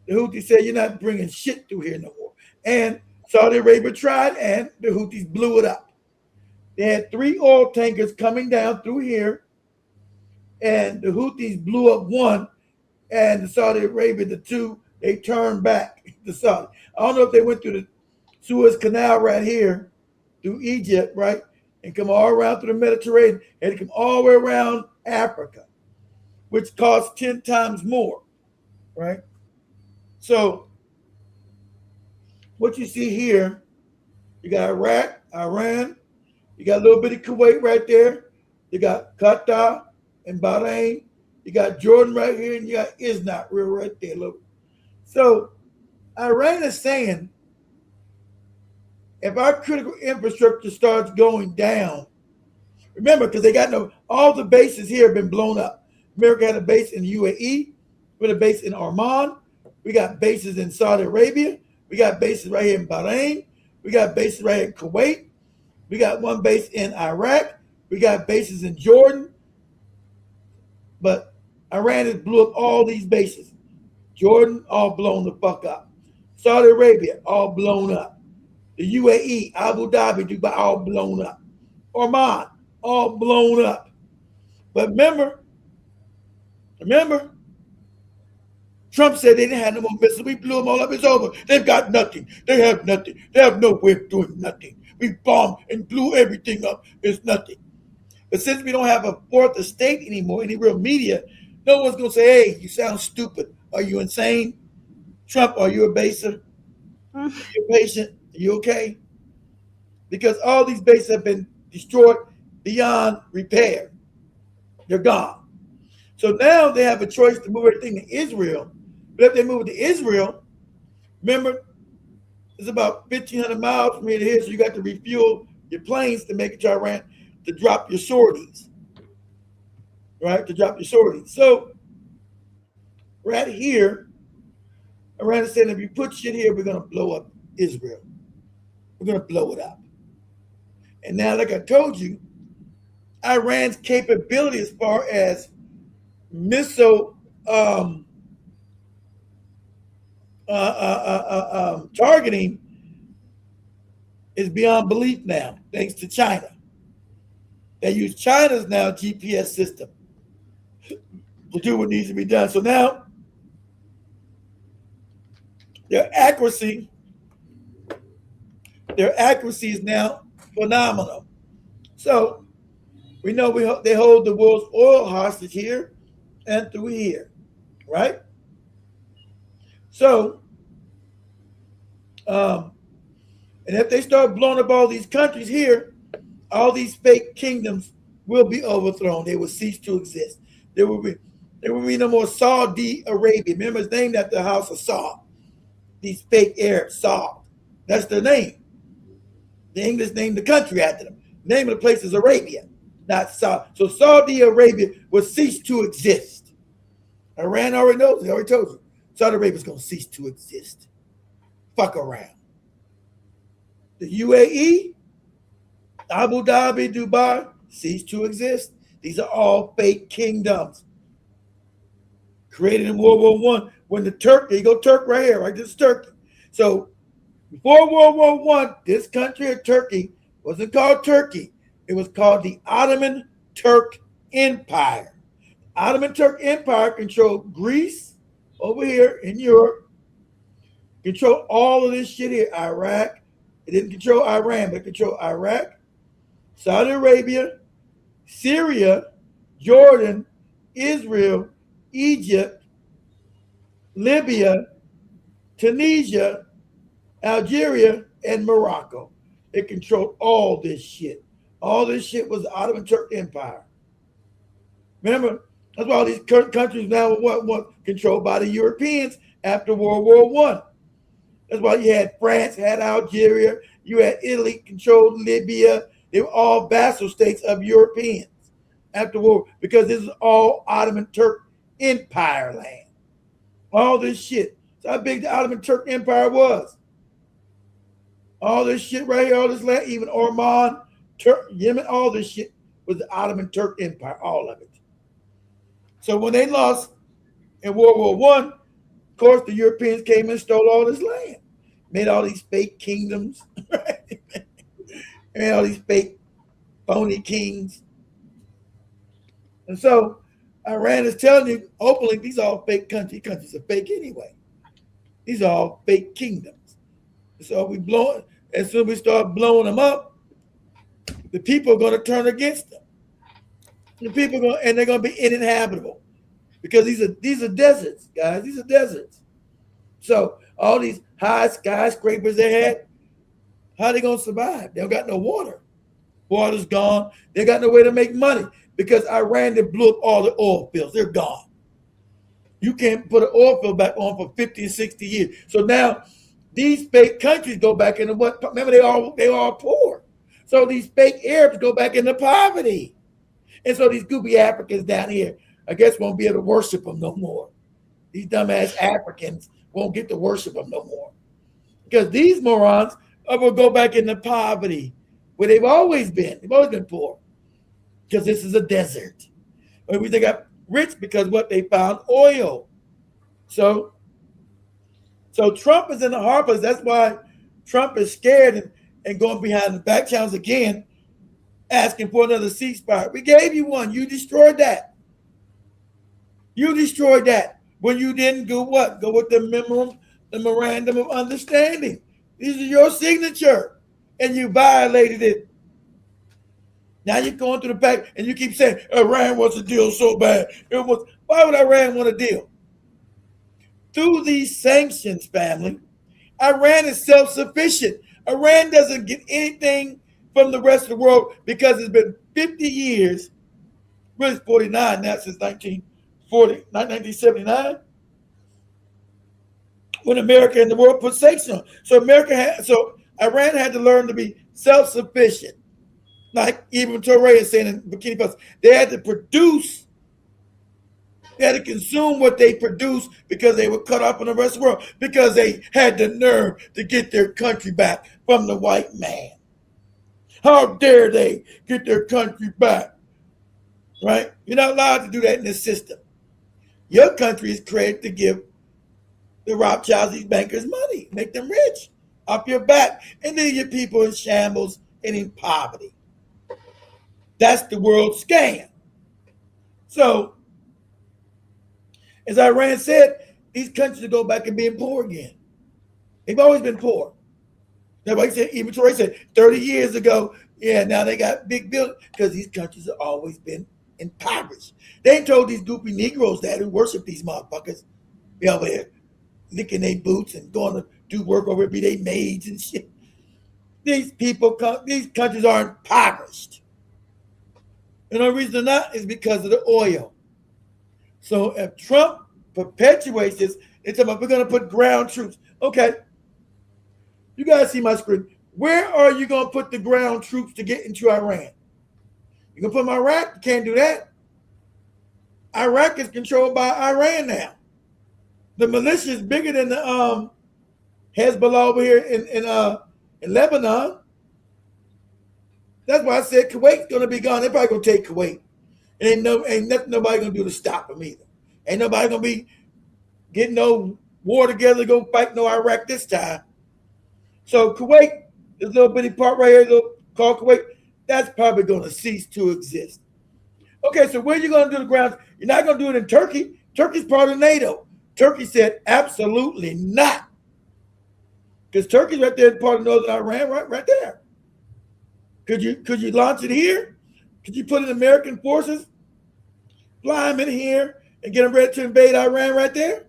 S3: The Houthis said, you're not bringing shit through here no more. And Saudi Arabia tried, and the Houthis blew it up. They had 3 oil tankers coming down through here, and the Houthis blew up one, and the Saudi Arabia, the 2, they turned back to Saudi. I don't know if they went through the Suez Canal right here, through Egypt, right, and come all around through the Mediterranean, and come all the way around Africa, which costs 10 times more, right? So what you see here, you got Iraq, Iran, you got a little bit of Kuwait right there, you got Qatar and Bahrain, you got Jordan right here, and you got Israel right there. Look. So Iran is saying, if our critical infrastructure starts going down, remember, because they got all the bases here have been blown up. America had a base in the UAE, we had a base in Oman, we got bases in Saudi Arabia, we got bases right here in Bahrain, we got bases right here in Kuwait, we got one base in Iraq, we got bases in Jordan, but Iran has blew up all these bases. Jordan, all blown the fuck up. Saudi Arabia, all blown up. The UAE, Abu Dhabi, Dubai, all blown up. Oman, all blown up. But remember, Trump said they didn't have no more missiles. We blew them all up. It's over. They've got nothing. They have nothing. They have no way of doing nothing. We bombed and blew everything up. There's nothing. But since we don't have a fourth estate anymore, any real media, no one's going to say, hey, you sound stupid. Are you insane? Trump, are you a baser? Are you a patient? Are you okay? Because all these bases have been destroyed beyond repair. They're gone. So now they have a choice to move everything to Israel. But if they move it to Israel, remember, it's about 1,500 miles from here to here, so you got to refuel your planes to make it to Iran to drop your sorties. right, to drop the shorty. So right here, Iran is saying if you put shit here, we're gonna blow up Israel. We're gonna blow it up. And now, like I told you, Iran's capability as far as missile targeting is beyond belief now, thanks to China. They use China's now GPS system to do what needs to be done. So now their accuracy is now phenomenal. So we know they hold the world's oil hostage here and through here, right? So, and if they start blowing up all these countries here, all these fake kingdoms will be overthrown. They will cease to exist. There will be no more Saudi Arabia. Remember, it's named after the house of Saud. These fake Arabs, Saud. That's their name. The English named the country after them. The name of the place is Arabia, not Saudi. So Saudi Arabia will cease to exist. Iran already knows. They already told you. Saudi Arabia is going to cease to exist. Fuck around. The UAE, Abu Dhabi, Dubai, cease to exist. These are all fake kingdoms created in World War One. When the Turk, there you go, Turk right here, right? This is Turkey. So before World War One, this country of Turkey wasn't called Turkey. It was called the Ottoman Turk Empire. Ottoman Turk Empire controlled Greece over here in Europe, controlled all of this shit here, Iraq. It didn't control Iran, but it controlled Iraq, Saudi Arabia, Syria, Jordan, Israel, Egypt, Libya, Tunisia, Algeria, and Morocco. It controlled all this shit. All this shit was the Ottoman Turk Empire. Remember, that's why all these countries now were controlled by the Europeans after World War One. That's why you had France, had Algeria, you had Italy, controlled Libya. They were all vassal states of Europeans after war, because this is all Ottoman Turk Empire land. All this shit. So how big the Ottoman Turk Empire was. All this shit right here, all this land, even Oman, Yemen, all this shit was the Ottoman Turk Empire, all of it. So when they lost in World War One, of course, the Europeans came and stole all this land, made all these fake kingdoms, right? Made all these fake, phony kings. And so Iran is telling you openly, these are all fake countries. Countries are fake anyway. These are all fake kingdoms. So as soon as we start blowing them up, the people are going to turn against them. The people and they're going to be uninhabitable, because these are deserts, guys. These are deserts. So all these high skyscrapers they had, how are they going to survive? They don't got no water. Water's gone. They got no way to make money, because Iran, they blew up all the oil fields. They're gone. You can't put an oil field back on for 50 and 60 years. So now these fake countries go back into what? Remember, they all poor. So these fake Arabs go back into poverty. And so these goopy Africans down here, I guess, won't be able to worship them no more. These dumbass Africans won't get to worship them no more, because these morons will go back into poverty, where they've always been. They've always been poor, because this is a desert. They got rich because what they found oil. So Trump is in the hard place. That's why Trump is scared and going behind the back channels again, asking for another ceasefire. We gave you one. You destroyed that. You destroyed that when you didn't go what? Go with the memorandum of understanding. These are your signature, and you violated it. Now you're going through the back, and you keep saying Iran wants a deal so bad. Why would Iran want a deal? Through these sanctions, family, Iran is self-sufficient. Iran doesn't get anything from the rest of the world, because it's been 50 years, really 49 now, since 1979, when America and the world put sanctions on. So Iran had to learn to be self-sufficient. Like even Torre is saying in Bikini Plus, they had to produce They had to consume what they produced because they were cut off from the rest of the world, because they had the nerve to get their country back from the white man. How dare they get their country back, right? You're not allowed to do that in this system. Your country is created to give the Rothschilds, these bankers, money, make them rich off your back, and leave your people in shambles and in poverty. That's the world scam. So, as Iran said, these countries will go back and being poor again. They've always been poor. That's why he said, even Troy said 30 years ago, yeah, now they got big buildings, because these countries have always been impoverished. They ain't told these goopy Negroes that who worship these motherfuckers be over there licking their boots and going to do work over, be they maids and shit. These people, these countries are impoverished. And the reason they're not is because of the oil. So if Trump perpetuates this, they're talking about we're going to put ground troops. Okay, you guys see my screen. Where are you going to put the ground troops to get into Iran? You going to put them in Iraq? You can't do that. Iraq is controlled by Iran now. The militia is bigger than the Hezbollah over here in Lebanon. That's why I said Kuwait's going to be gone. They're probably going to take Kuwait. And ain't nothing nobody going to do to stop them either. Ain't nobody going to be getting no war together to go fight no Iraq this time. So Kuwait, this little bitty part right here called Kuwait, that's probably going to cease to exist. Okay, so where are you going to do the ground? You're not going to do it in Turkey. Turkey's part of NATO. Turkey said absolutely not. Because Turkey's right there, part of northern Iran, right there. Could you launch it here? Could you put in American forces, fly them in here, and get them ready to invade Iran right there?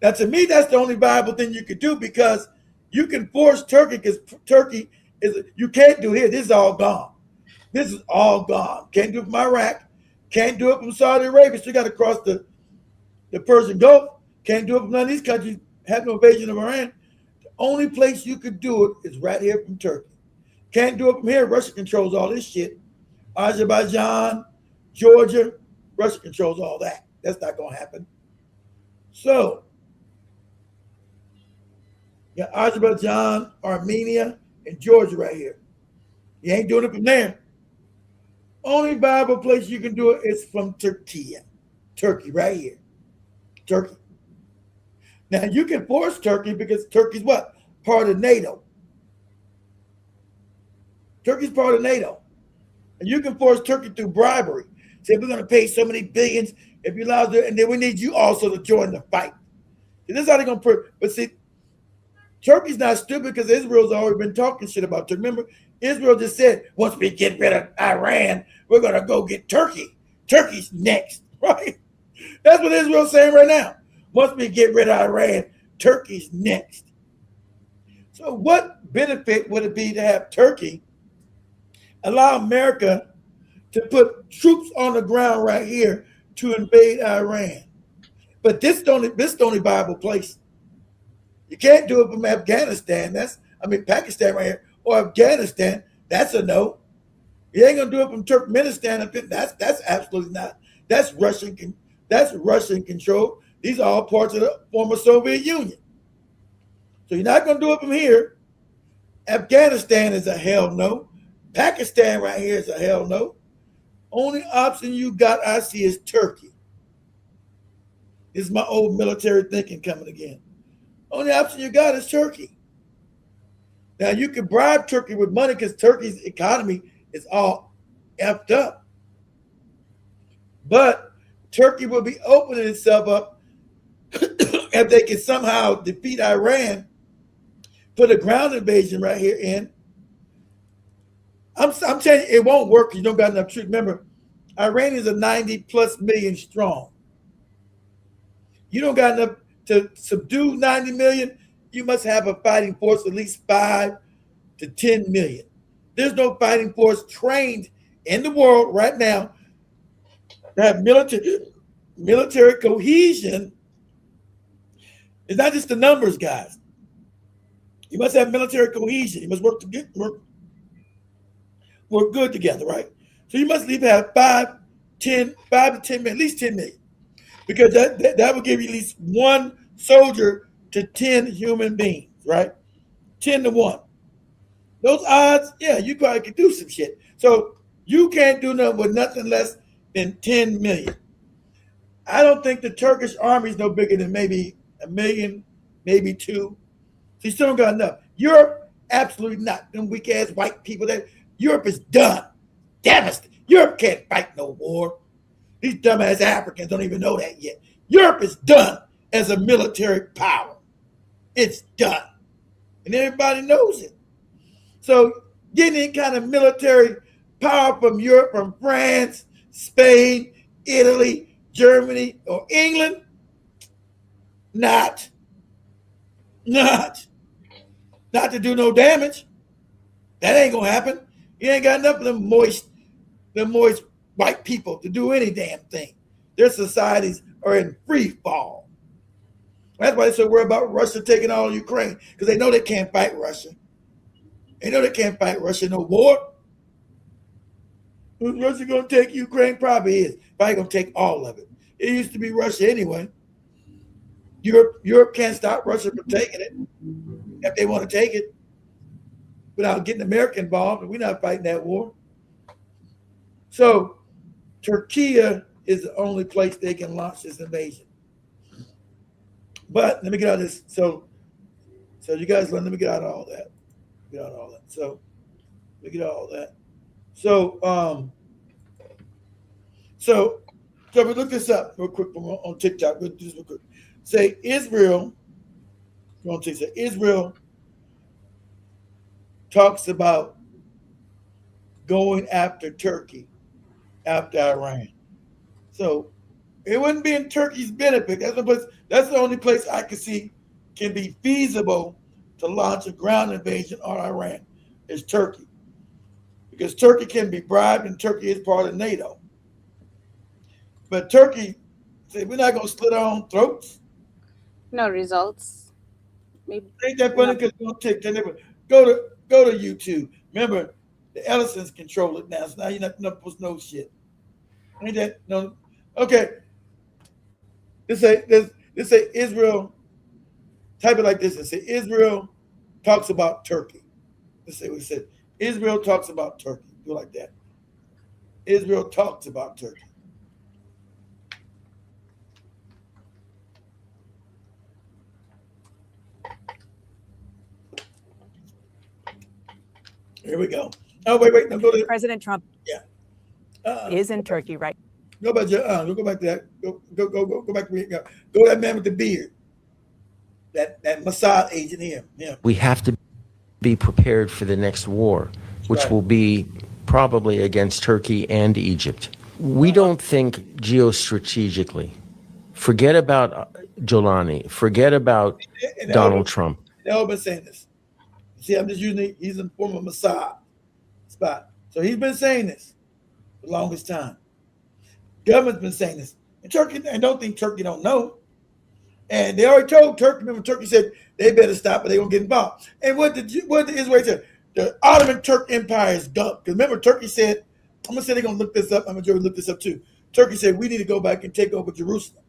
S3: Now, to me, that's the only viable thing you could do, because you can force Turkey, because Turkey you can't do here. This is all gone. This is all gone. Can't do it from Iraq. Can't do it from Saudi Arabia. So you got to cross the Persian Gulf. Can't do it from none of these countries. Have no invasion of Iran. The only place you could do it is right here from Turkey. Can't do it from here. Russia controls all this shit. Azerbaijan, Georgia, Russia controls all that. That's not going to happen. So, yeah, Azerbaijan, Armenia, and Georgia right here. You ain't doing it from there. Only viable place you can do it is from Turkey. Turkey, right here. Turkey. Now, you can force Turkey, because Turkey's what? Part of NATO. Turkey's part of NATO. And you can force Turkey through bribery. Say, we're going to pay so many billions if you allow it, and then we need you also to join the fight. And this is how they're going to but see, Turkey's not stupid, because Israel's already been talking shit about Turkey. Remember, Israel just said, once we get rid of Iran, we're going to go get Turkey. Turkey's next, right? That's what Israel's saying right now. Once we get rid of Iran, Turkey's next. So what benefit would it be to have Turkey allow America to put troops on the ground right here to invade Iran? But this is the only viable place. You can't do it from Afghanistan. Pakistan right here, or Afghanistan. That's a no. You ain't gonna do it from Turkmenistan. That's absolutely not. That's Russian. That's Russian control. These are all parts of the former Soviet Union. So you're not gonna do it from here. Afghanistan is a hell no. Pakistan right here is a hell no. Only option you got, I see, is Turkey. This is my old military thinking coming again. Only option you got is Turkey. Now, you can bribe Turkey with money, because Turkey's economy is all effed up. But Turkey will be opening itself up if they can somehow defeat Iran, put a ground invasion right here in. I'm telling you, it won't work because you don't got enough troops. Remember, Iranians are 90+ million strong. You don't got enough to subdue 90 million. You must have a fighting force of at least 5 to 10 million. There's no fighting force trained in the world right now to have military cohesion. It's not just the numbers, guys. You must have military cohesion. You must work good together, right? So you must have 5 to 10 million, at least 10 million. because that would give you at least one soldier to 10 human beings, right? 10 to 1. Those odds, yeah, you probably could do some shit. So you can't do nothing with nothing less than 10 million. I don't think the Turkish army is no bigger than maybe a million, maybe 2. So you still don't got enough. Europe, absolutely not. Them weak ass white people that Europe is done. Devastated. Europe can't fight no war. These dumbass Africans don't even know that yet. Europe is done as a military power. It's done. And everybody knows it. So getting any kind of military power from Europe, from France, Spain, Italy, Germany, or England, not to do no damage. That ain't gonna happen. You ain't got enough of them moist white people to do any damn thing. Their societies are in free fall. That's why they're so worried about Russia taking all of Ukraine, because they know they can't fight Russia. They know they can't fight Russia no war. Who's Russia gonna take Ukraine? Probably is. Probably gonna take all of it. It used to be Russia anyway. Europe can't stop Russia from taking it if they want to take it without getting America involved, and we're not fighting that war. So Turkey is the only place they can launch this invasion. But let me get out of this. So you guys let me get out of all that. Get out of all that. So let me get out of all that. So we look this up real quick on TikTok. We'll do this real quick. Say Israel. On TikTok, Israel talks about going after Turkey after Iran. So it wouldn't be in Turkey's benefit. That's the only place I can see can be feasible to launch a ground invasion on Iran is Turkey. Because Turkey can be bribed and Turkey is part of NATO. But Turkey said, we're not going to slit our own throats.
S2: No results. Maybe.
S3: Ain't that funny? Because we're going to take go to YouTube. Remember, the Ellisons control it now, so now you're not supposed to know shit. Ain't that no? Okay. This say Israel. Type it like this and say Israel talks about Turkey. Let's say we said Israel talks about Turkey. Do it like that. Israel talks about Turkey. Here we go. Oh, wait. No, go to
S6: President Trump is in Turkey, right?
S3: Go back to go back to that. Go back to go to that man with the beard. That Mossad agent here. Yeah.
S7: We have to be prepared for the next war, which will be probably against Turkey and Egypt. We don't think geostrategically. Forget about Jolani. Forget about Donald Trump.
S3: They've all been saying this. See, I'm just using he's in former Mossad spot. So he's been saying this for the longest time. Government's been saying this. And Turkey, I don't think Turkey don't know. And they already told Turkey, remember Turkey said they better stop or they're going to get involved. And what did Israel say? The Ottoman Turk Empire is gone. Because remember, Turkey said, I'm going to say they're going to look this up. I'm going to look this up too. Turkey said, we need to go back and take over Jerusalem.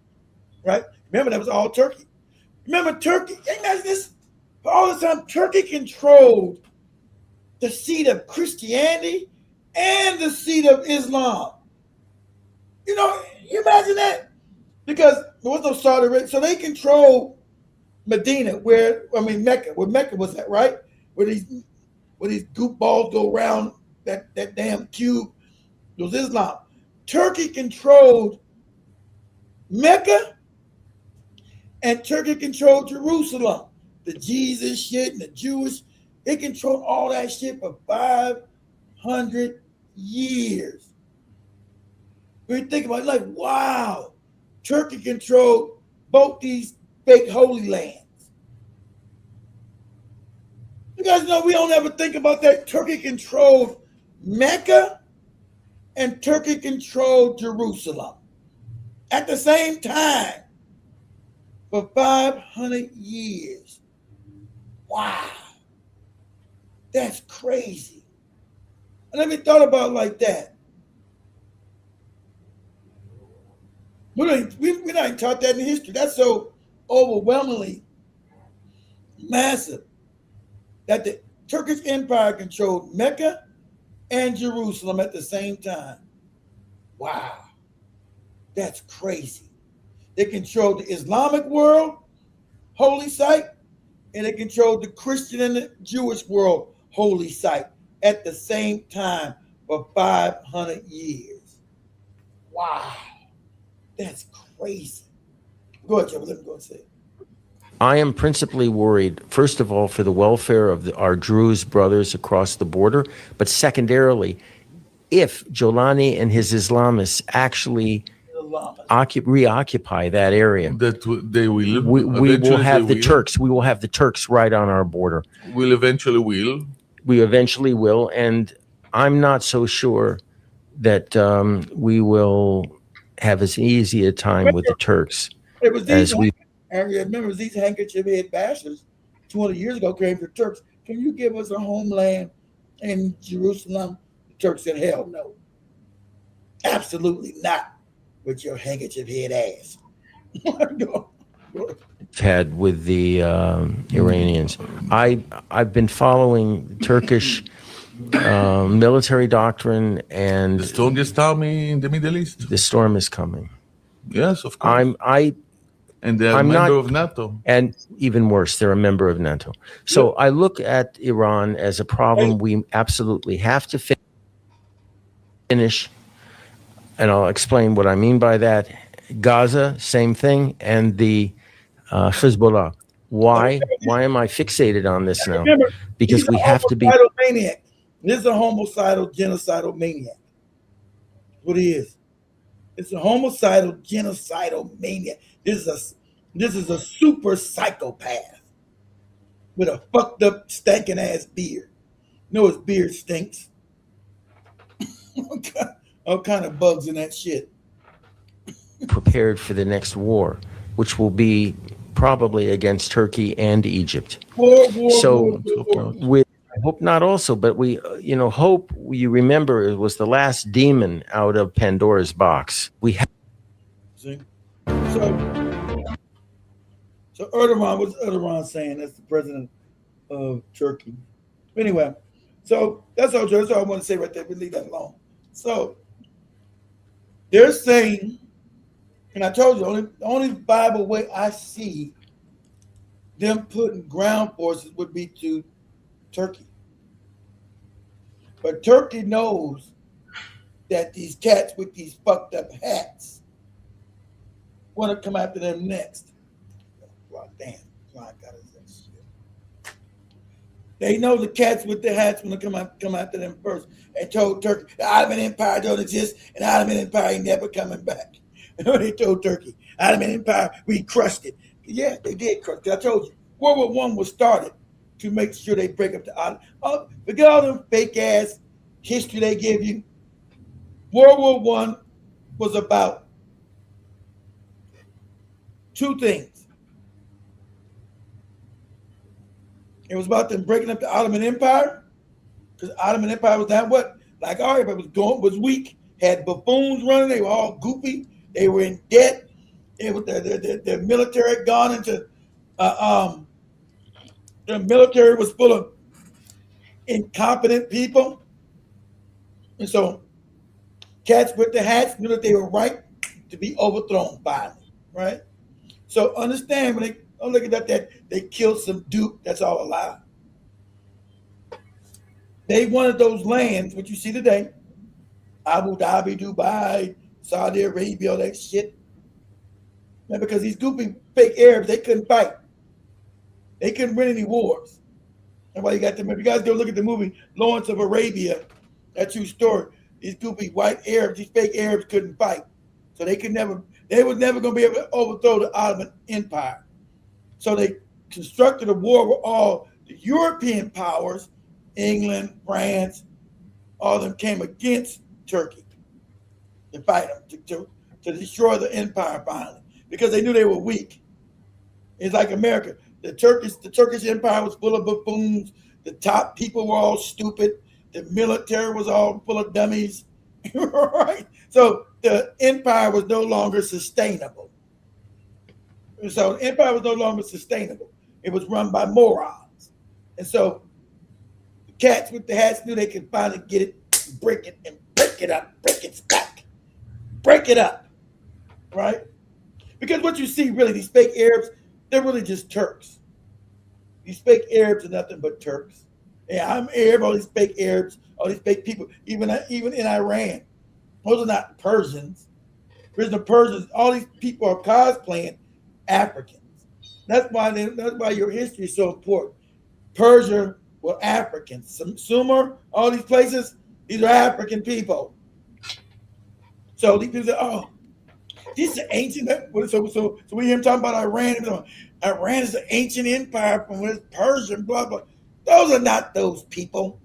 S3: Right? Remember, that was all Turkey. Remember, Turkey, imagine this, for all this time, Turkey controlled the seat of Christianity and the seat of Islam. You know, you imagine that? Because there was no Saudi Arabia, so they control Medina, Mecca, where Mecca was at, right? Where these goop balls go around that damn cube. It was Islam. Turkey controlled Mecca, and Turkey controlled Jerusalem. The Jesus shit and the Jewish, they controlled all that shit for 500 years. When you think about it, like, wow. Turkey controlled both these fake holy lands. You guys know we don't ever think about that. Turkey controlled Mecca and Turkey controlled Jerusalem at the same time for 500 years. Wow. That's crazy. I never thought about it like that. We're not taught that in history. That's so overwhelmingly massive that the Turkish Empire controlled Mecca and Jerusalem at the same time. Wow, that's crazy. They controlled the Islamic world, holy site, and they controlled the Christian and the Jewish world, holy site, at the same time for 500 years. Wow, that's crazy. Go ahead, Joe. Let me go and say it.
S7: I am principally worried, first of all, for the welfare of our Druze brothers across the border, but secondarily, if Jolani and his Islamists actually reoccupy that area,
S8: they will.
S7: We will have the Turks. We will have the Turks right on our border.
S8: We eventually will, and I'm not so sure that we will have as easy a time with the Turks as we.
S3: And remember, these handkerchief head bashers 200 years ago came to Turks. Can you give us a homeland in Jerusalem? The Turks said, hell no. Absolutely not with your handkerchief head ass.
S7: Had with the Iranians. I've been following Turkish military doctrine, and
S8: the strongest army in the Middle East.
S7: The storm is coming.
S8: Yes, of course. And they're a member of NATO.
S7: And even worse, they're a member of NATO. So I look at Iran as a problem we absolutely have to finish. And I'll explain what I mean by that. Gaza, same thing. And the Hezbollah. Why? Why am I fixated on this now? Because we have to be.
S3: Maniac. This is a homicidal, genocidal maniac. What he is. It's a homicidal, genocidal maniac. This is a super psychopath with a fucked up, stinking ass beard. You know his beard stinks. All kind of bugs in that shit.
S7: Prepared for the next war, which will be probably against Turkey and Egypt.
S3: War.
S7: I hope not also, but we, hope you remember it was the last demon out of Pandora's box. We have.
S3: See? So Erdogan, what's Erdogan saying? That's the president of Turkey. Anyway, so that's all I want to say right there. We leave that alone. So they're saying, and I told you, the only Bible way I see them putting ground forces would be to Turkey. But Turkey knows that these cats with these fucked up hats want to come after them next. Well, damn, God got us that shit. They know the cats with the hats want to come after them first, and told Turkey the Ottoman Empire don't exist, and the Ottoman Empire ain't never coming back. They told Turkey, Ottoman Empire, we crushed it. Yeah, they did crush it. I told you, World War I was started to make sure they break up the Ottoman. Oh, forget all them fake ass history they give you. World War I was about two things. It was about them breaking up the Ottoman Empire, because the Ottoman Empire was that what? Like our empire was weak, had buffoons running, they were all goofy, they were in debt, their military had gone into the military was full of incompetent people. And so cats with the hats knew that they were right to be overthrown finally, right? So understand when they don't look at that they killed some duke, that's all a lie. They wanted those lands, what you see today, Abu Dhabi, Dubai, Saudi Arabia, all that shit. And because these goofy fake Arabs, they couldn't fight. They couldn't win any wars. That's why you got them. If you guys go look at the movie Lawrence of Arabia, that true story. These goofy white Arabs, these fake Arabs couldn't fight. So they was never going to be able to overthrow the Ottoman Empire. So they constructed a war with all the European powers, England, France, all of them came against Turkey to fight them, to destroy the empire finally, because they knew they were weak. It's like America. The Turkish Empire was full of buffoons. The top people were all stupid. The military was all full of dummies. Right? So the empire was no longer sustainable. And so the empire was no longer sustainable. It was run by morons. And so the cats with the hats knew they could finally get it, break it, and break it up, break its back, break it up, right? Because what you see really, these fake Arabs, they're really just Turks. These fake Arabs are nothing but Turks. Yeah, I'm Arab, all these fake Arabs, all these fake people, even in Iran. Those are not Persians. Original Persians, all these people are cosplaying Africans. That's why your history is so important. Persia were Africans. Sumer, all these places, these are African people. So these people say, oh, this is ancient. So we hear him talking about Iran. Iran is an ancient empire from when it's Persian, blah, blah. Those are not those people.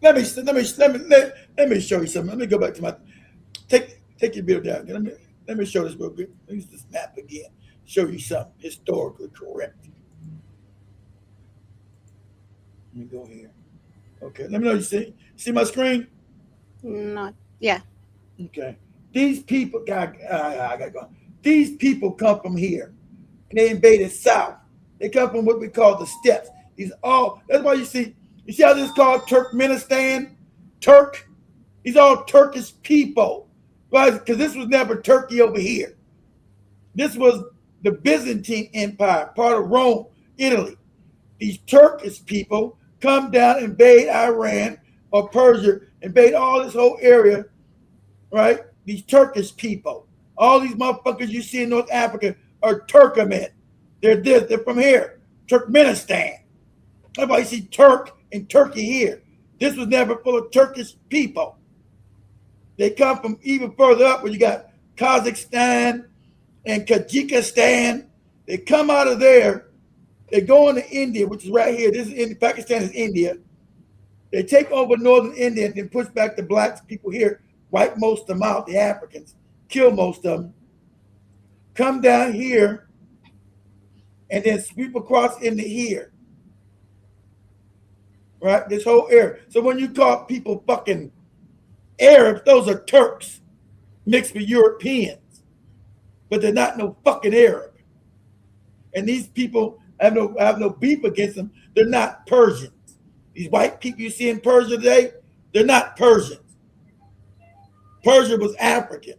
S3: Let me show you something. Let me go back to my take your video down. Let me show this real quick. Let me use this map again. Show you something historically correct. Let me go here. Okay, let me know you see my screen.
S2: Not yeah.
S3: Okay, these people got go. These people come from here, and they invaded south. They come from what we call the steppes. That's why you see how this is called Turkmenistan, Turk. These all Turkish people, right? Because this was never Turkey over here. This was the Byzantine Empire, part of Rome, Italy. These Turkish people come down, invade Iran or Persia, invade all this whole area, right? These Turkish people. All these motherfuckers you see in North Africa are Turkmen. They're from here, Turkmenistan. That's why you see Turk and Turkey here. This was never full of Turkish people. They come from even further up where you got Kazakhstan and Tajikistan. They come out of there. They go into India, which is right here. This is India. Pakistan is India. They take over northern India and then push back the black people here, wipe most of them out, the Africans, kill most of them, come down here, and then sweep across into here. Right? This whole area. So when you call people fucking Arabs, those are Turks mixed with Europeans. But they're not no fucking Arab. And these people I have no beef against them. They're not Persians. These white people you see in Persia today, they're not Persians. Persia was African.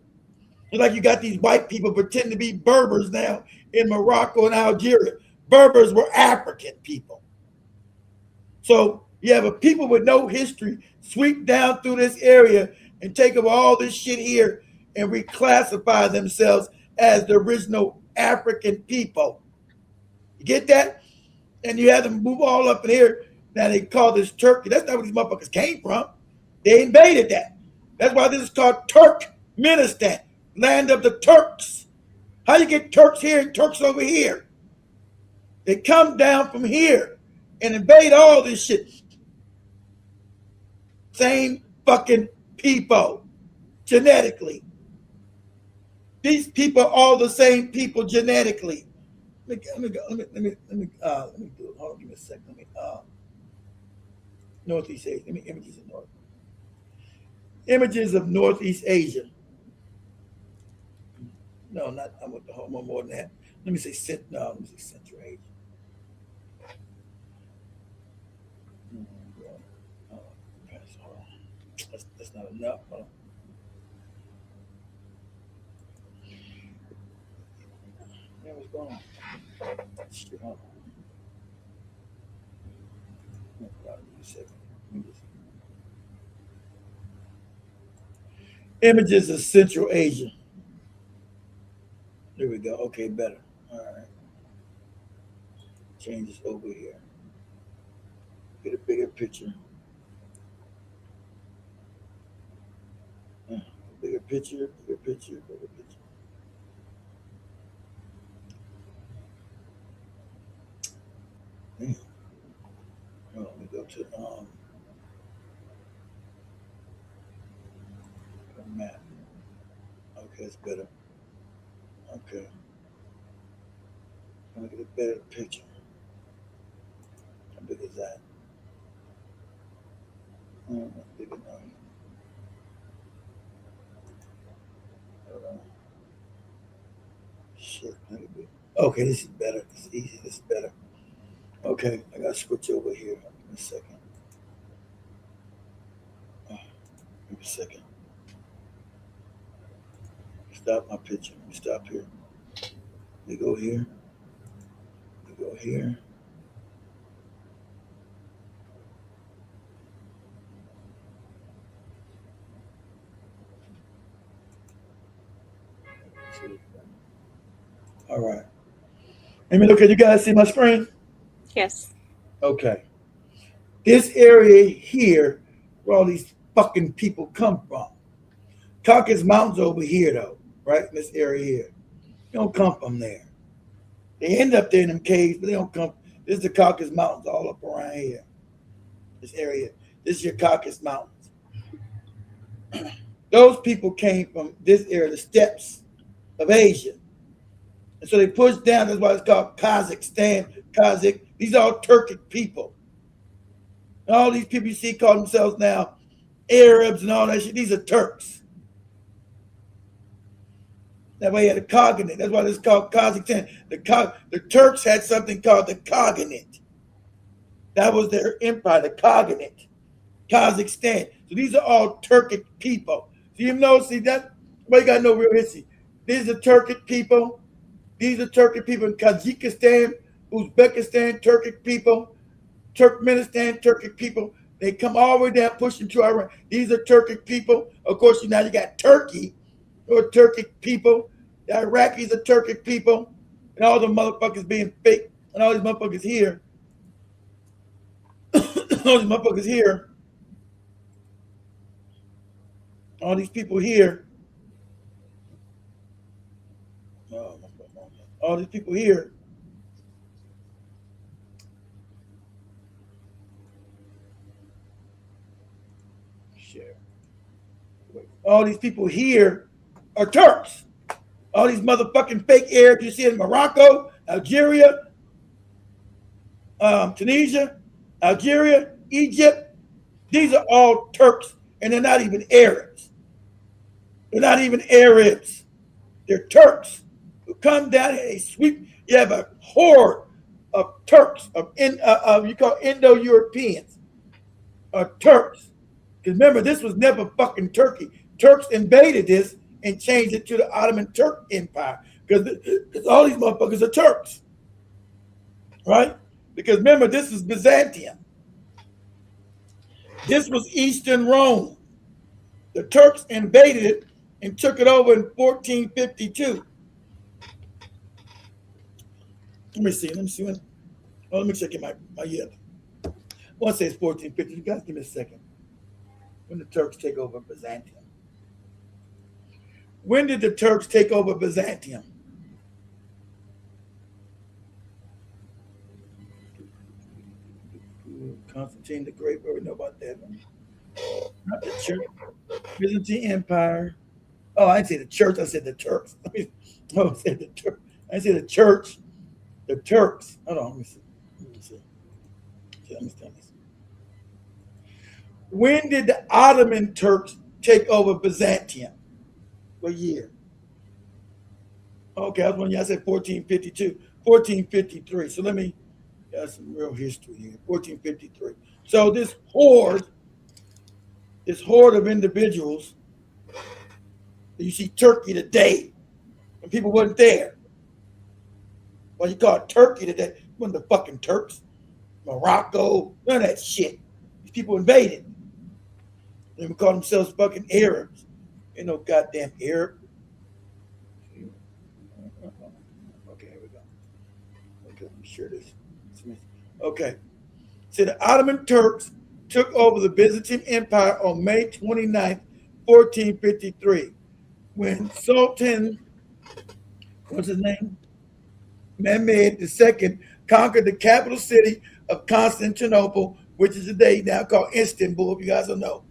S3: It's like you got these white people pretending to be Berbers now in Morocco and Algeria. Berbers were African people. So you have a people with no history sweep down through this area and take over all this shit here and reclassify themselves as the original African people. You get that? And you have them move all up in here. Now they call this Turkey. That's not where these motherfuckers came from. They invaded that. That's why this is called Turkmenistan, land of the Turks. How you get Turks here and Turks over here? They come down from here and invade all this shit. Same fucking people, genetically. These people are all the same people genetically. Let me do it. Hold on, give me a second. Let me Northeast Asia. Let me images of Northeast Asia. No, not I want the whole more than that. Let me say Central Asia. That's not enough. Yeah, what's going on? Shit, hold on. Images of Central Asia. There we go. Okay, better. All right. Change this over here. Get a bigger picture. Bigger picture. Damn. Let me go to map. Okay, it's better. Okay. I'm gonna get a better picture. How big is that? Big enough. Shit. Okay, this is better. This is easy. This is better. Okay, I gotta switch over here. Give me a second. Give me a second. Stop my picture. Let me stop here. Let me go here. Let me go here. All right. Let me look at you guys. See my screen?
S2: Yes.
S3: Okay. This area here, where all these fucking people come from. Caucasus Mountains over here, though, right? In this area here. They don't come from there. They end up there in them caves, but they don't come. This is the Caucasus Mountains all up around here. This area. This is your Caucasus Mountains. Those people came from this area, the steppes of Asia. And so they pushed down. That's why it's called Kazakhstan, Kazakh. These are all Turkic people. And all these people you see call themselves now Arabs and all that shit. These are Turks. That way you had a Khaganate. That's why it's called Kazakhstan. The Turks had something called the Khaganate. That was their empire, the Khaganate. Kazakhstan. So these are all Turkic people. So you know, see that? Well, you got no real history. These are Turkic people. These are Turkic people in Kazakhstan, Uzbekistan, Turkic people, Turkmenistan, Turkic people. They come all the way down, pushing to Iran. These are Turkic people. Of course, now you got Turkey, who are Turkic people. The Iraqis are Turkic people. And all the motherfuckers being fake. And all these motherfuckers here. All these motherfuckers here. All these people here. All these people here. Share. All these people here are Turks. All these motherfucking fake Arabs you see in Morocco, Algeria, Tunisia, Algeria, Egypt. These are all Turks, and they're not even Arabs. They're not even Arabs. They're Turks who come down and they sweep. You have a horde of Turks, you call Indo-Europeans, Turks. Because remember, this was never fucking Turkey. Turks invaded this and changed it to the Ottoman Turk Empire. Because all these motherfuckers are Turks. Right? Because remember, this is Byzantium. This was Eastern Rome. The Turks invaded it and took it over in 1452. Let me see when. Oh, let me check in my year. I want to say it's 1450. You guys give me a second. When the Turks take over Byzantium. When did the Turks take over Byzantium? Constantine the Great, we already know about that one. Not the church. Byzantine Empire. Oh, I didn't say the church, I said the Turks. I said the Turks. I said the church. The Turks. Hold on, let me see. Understand this. When did the Ottoman Turks take over Byzantium? What year? Okay, I was wondering, I said 1452, 1453. So let me got some real history here. 1453. So this horde of individuals, you see Turkey today, and people wasn't there. Well, you call it Turkey today, wasn't the fucking Turks, Morocco, none of that shit. These people invaded. They would call themselves fucking Arabs. Ain't no goddamn Arab. Okay, here we go. Okay, let me share this. Okay. So the Ottoman Turks took over the Byzantine Empire on May 29th, 1453, when Sultan, what's his name? Mehmed II conquered the capital city of Constantinople, which is today now called Istanbul, if you guys don't know.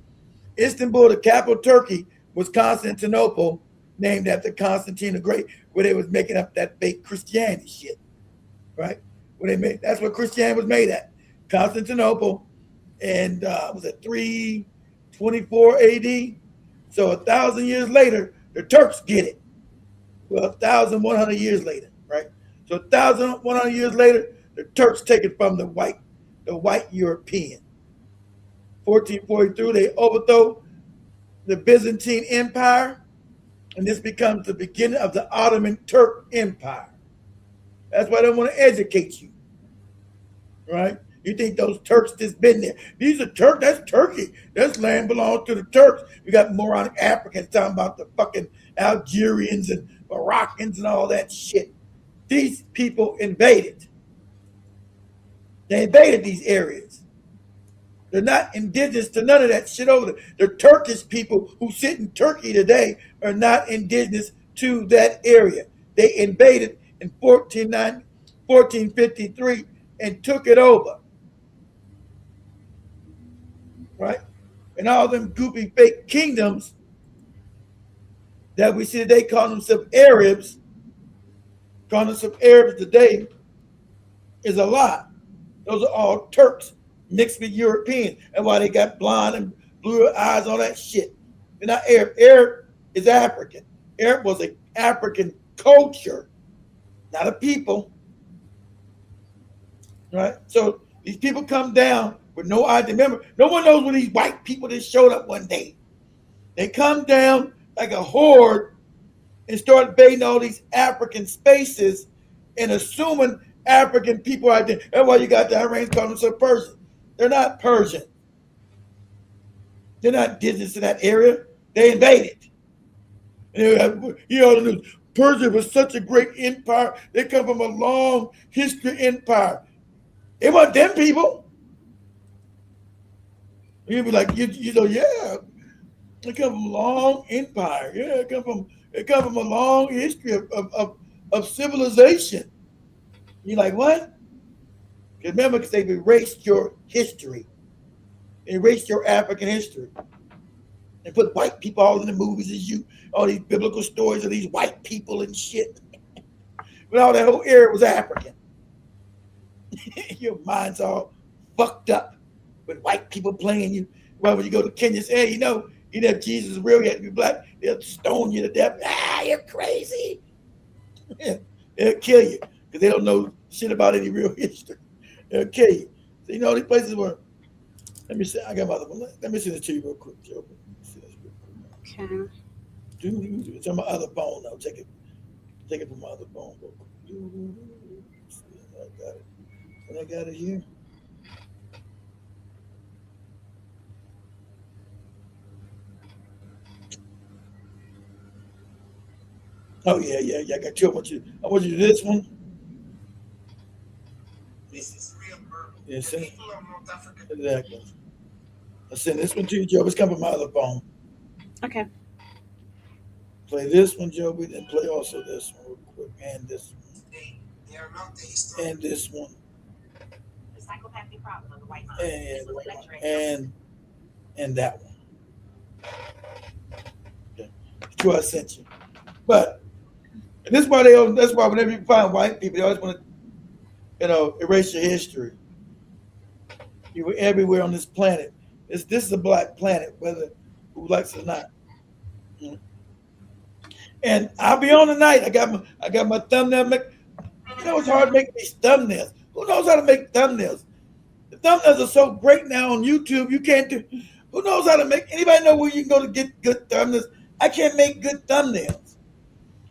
S3: Istanbul, the capital of Turkey, was Constantinople, named after Constantine the Great, where they was making up that fake Christianity shit, right? That's what Christianity was made at, Constantinople, and was it 324 AD? So 1,000 years later, the Turks get it. Well, 1,100 years later, right? So 1,100 years later, the Turks take it from the white European. 1443, they overthrow the Byzantine Empire, and this becomes the beginning of the Ottoman Turk Empire. That's why they want to educate you, right? You think those Turks just been there? These are Turks. That's Turkey. This land belongs to the Turks. We got moronic Africans talking about the fucking Algerians and Moroccans and all that shit. These people invaded. They invaded these areas. They're not indigenous to none of that shit over there. The Turkish people who sit in Turkey today are not indigenous to that area. They invaded in 1453 and took it over. Right? And all them goopy fake kingdoms that we see, they call themselves Arabs, calling themselves Arabs today, is a lie. Those are all Turks mixed with Europeans. And why they got blonde and blue eyes, all that shit. They're not Arab. Arab is African. Arab was an African culture, not a people. Right? So these people come down with no idea. Remember, no one knows when these white people just showed up one day. They come down like a horde and start invading all these African spaces and assuming African people are there. That's why you got the Iranians calling themselves Persian. They're not Persian. They're not indigenous to that area. They invaded. You know the news. Persia was such a great empire. They come from a long history empire. It wasn't them people. You'd be like, you know, yeah. They come from a long empire. Yeah, it come from a long history of civilization. You're like, what? Remember, because they've erased your history. They erased your African history. And put white people all in the movies as you, all these biblical stories of these white people and shit. But all that whole area was African. Your mind's all fucked up with white people playing you. Well, when you go to Kenya, say, hey, you know if Jesus is real, you have to be black. They'll stone you to death. You're crazy. They'll kill you because they don't know shit about any real history. They'll kill you. So, you know, these places where, let me see, I got my other one. Let me send it to you real quick, Joe.
S2: Okay.
S3: It's on my other phone now. Take it from my other phone real quick. I got it. And I got it here. Oh yeah. I got two. I want you to do this one.
S9: This is real purple.
S3: Yes,
S9: The
S3: sir.
S9: people of North Africa.
S3: Exactly. I send this one to you, Joe. It's coming from my other phone.
S2: Okay.
S3: Play this one, Joby, then play also this one real quick, and this one,
S9: They are not the history.
S3: and this one,
S10: The psychopathic problem of the white man.
S3: and that one. Okay. That's two I sent you. But this is why that's why whenever you find white people, they always want to, erase your history. You were everywhere on this planet. This is a black planet, whether who likes it or not. Mm-hmm. And I'll be on tonight. I got my thumbnail. It's hard to make these thumbnails. Who knows how to make thumbnails? The thumbnails are so great now on YouTube. You can't do. Who knows how to make? Anybody know where you can go to get good thumbnails? I can't make good thumbnails.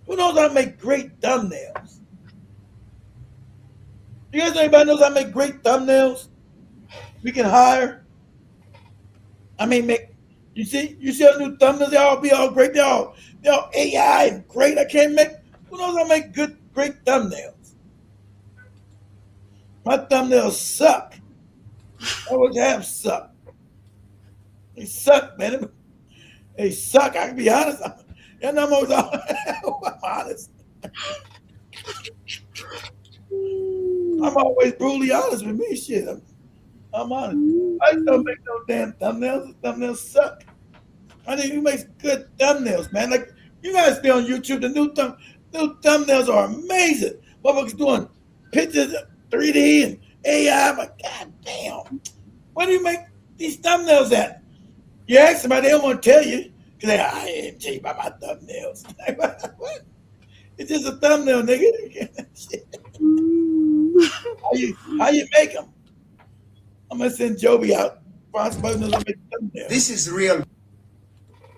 S3: Who knows how to make great thumbnails? You guys know anybody knows how to make great thumbnails? We can hire. I mean, you see all the new thumbnails, they all be all great. They're all AI and great. I can't make, who knows how to make great thumbnails? My thumbnails suck. I always have suck. They suck, man. They suck. I can be honest. I'm honest. I'm always brutally honest with me. Shit. I'm honest. I don't make no damn thumbnails. The thumbnails suck. I think you make good thumbnails, man. Like, you guys be on YouTube. The new thumbnails are amazing. Motherfuckers doing pictures, 3D and AI. I'm like, God damn. Where do you make these thumbnails at? You ask somebody, they don't want to tell you. Because I didn't tell you about my thumbnails. What? just a thumbnail, nigga. How you make them? I'm gonna send Joby out.
S9: This is real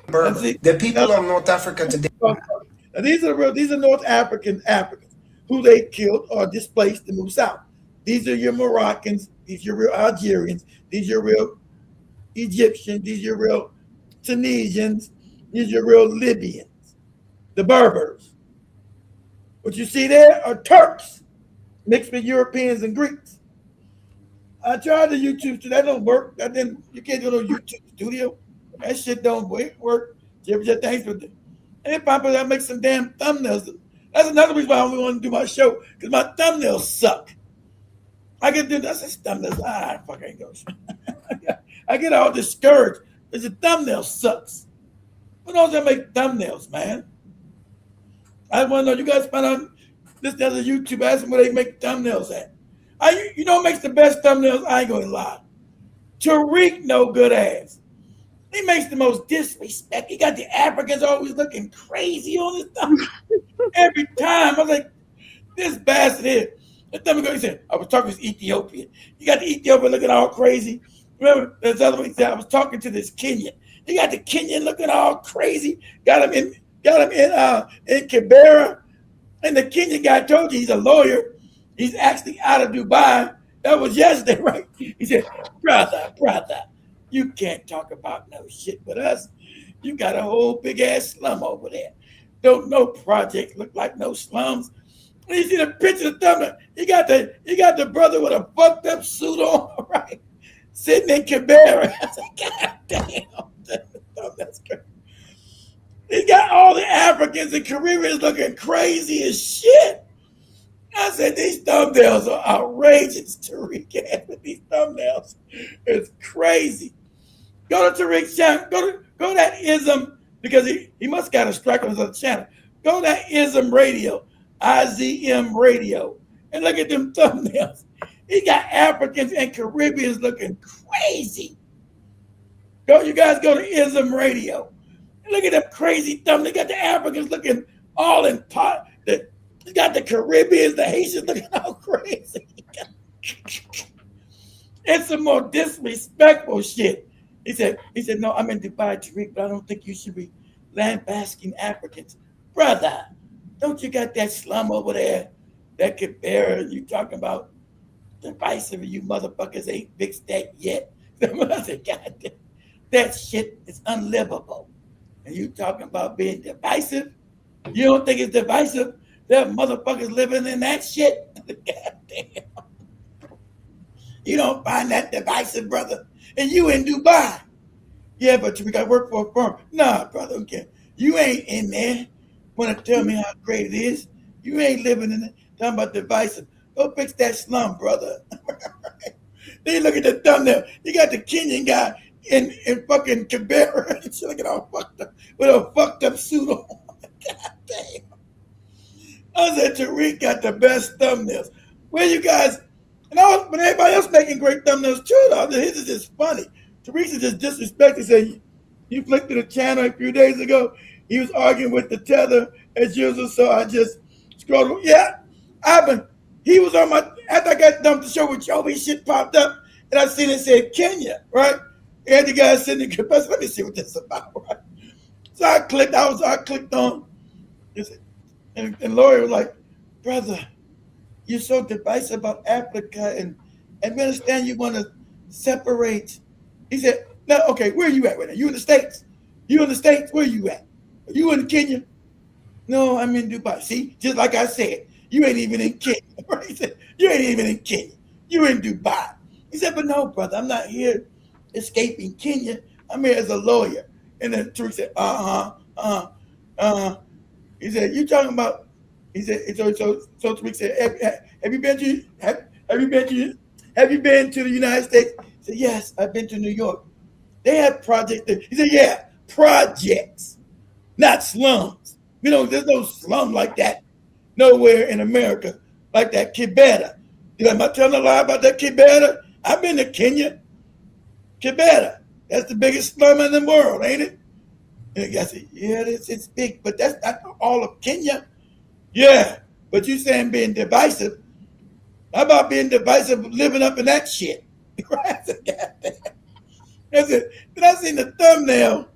S9: Berber. The people of North Africa today.
S3: Now these are North Africans who they killed or displaced to move south. These are your Moroccans, these are your real Algerians, these are your real Egyptians, these are your real Tunisians, these are your real Libyans, the Berbers. What you see there are Turks mixed with Europeans and Greeks. I tried the YouTube, that don't work. You can't do no YouTube studio. That shit don't work. Just thanks for that. And if I make some damn thumbnails, that's another reason why I only want to do my show, because my thumbnails suck. I get that's thumbnails. Fuck, I ain't going. I get all discouraged because the thumbnail sucks. Who knows that make thumbnails, man? I want to know. You guys find out this other YouTube, ask them where they make thumbnails at. You know what makes the best thumbnails? I ain't gonna lie. Tariq, no good ass. He makes the most disrespect. He got the Africans always looking crazy on his thumb. Every time. I was like, this bastard here. He said, I was talking to Ethiopian. You got the Ethiopian looking all crazy. Remember, there's other one he said, I was talking to this Kenyan. He got the Kenyan looking all crazy. Got him in Kibera. And the Kenyan guy told you he's a lawyer. He's actually out of Dubai. That was yesterday, right? He said, brother, you can't talk about no shit with us. You got a whole big ass slum over there. Don't no projects look like no slums. When you see the picture of the thumbnail, you got the brother with a fucked up suit on, right? Sitting in Kibera. I said, God damn, that's crazy. He got all the Africans and Caribbeans looking crazy as shit. I said, these thumbnails are outrageous, Tariq. With these thumbnails, it's crazy. Go to Tariq's channel. Go to that ism, because he must got a strike on his other channel. Go to that ism radio, IZM radio, and look at them thumbnails. He got Africans and Caribbeans looking crazy. You guys go to ism radio. Look at them crazy thumbnails. They got the Africans looking all in pot. You got the Caribbeans, the Haitians looking all crazy. It's some more disrespectful shit. He said, no, I'm in Dubai, Tariq, but I don't think you should be lambasting Africans. Brother, don't you got that slum over there that could bear you talking about divisive, you motherfuckers ain't fixed that yet? I said, God damn, that shit is unlivable. And you talking about being divisive? You don't think it's divisive? There are motherfuckers living in that shit. God damn. You don't find that divisive, brother. And you in Dubai. Yeah, but we got to work for a firm. Nah, brother, okay. You ain't in there. Want to tell me how great it is? You ain't living in it. Talking about divisive. Go fix that slum, brother. Then you look at the thumbnail. You got the Kenyan guy in fucking Kibera. He's looking all fucked up with a fucked up suit on. God damn. I said, Tariq got the best thumbnails. Where you guys, but everybody else making great thumbnails too, though. His is just funny. Tariq is just disrespected. Said, you flicked to the channel a few days ago. He was arguing with the tether as usual, so I just scrolled. Yeah, he was on my, after I got done with the show with Joby, shit popped up, and I seen it said Kenya, right? And the guy sitting in compressor. Let me see what this is about, right? So I clicked on, and Lori was like, brother, you're so divisive about Africa, and we understand you want to separate. He said, no, okay, where are you at right now? You in the States? Where are you at? Are you in Kenya? No, I'm in Dubai. See, just like I said, you ain't even in Kenya. Right? He said, you ain't even in Kenya. You're in Dubai. He said, but no, brother, I'm not here escaping Kenya. I'm here as a lawyer. And then Tariq said, He said, you talking about, he said, so Tariq said, have you been to the United States? He said, yes, I've been to New York. They have projects there. He said, yeah, projects, not slums. There's no slum like that nowhere in America, like that Kibera. Am I telling a lie about that Kibera? I've been to Kenya. Kibera, that's the biggest slum in the world, ain't it? And I said, yeah, it's big, but that's not all of Kenya. Yeah, but you saying being divisive. How about being divisive, living up in that shit? That's it. Then I seen the thumbnail.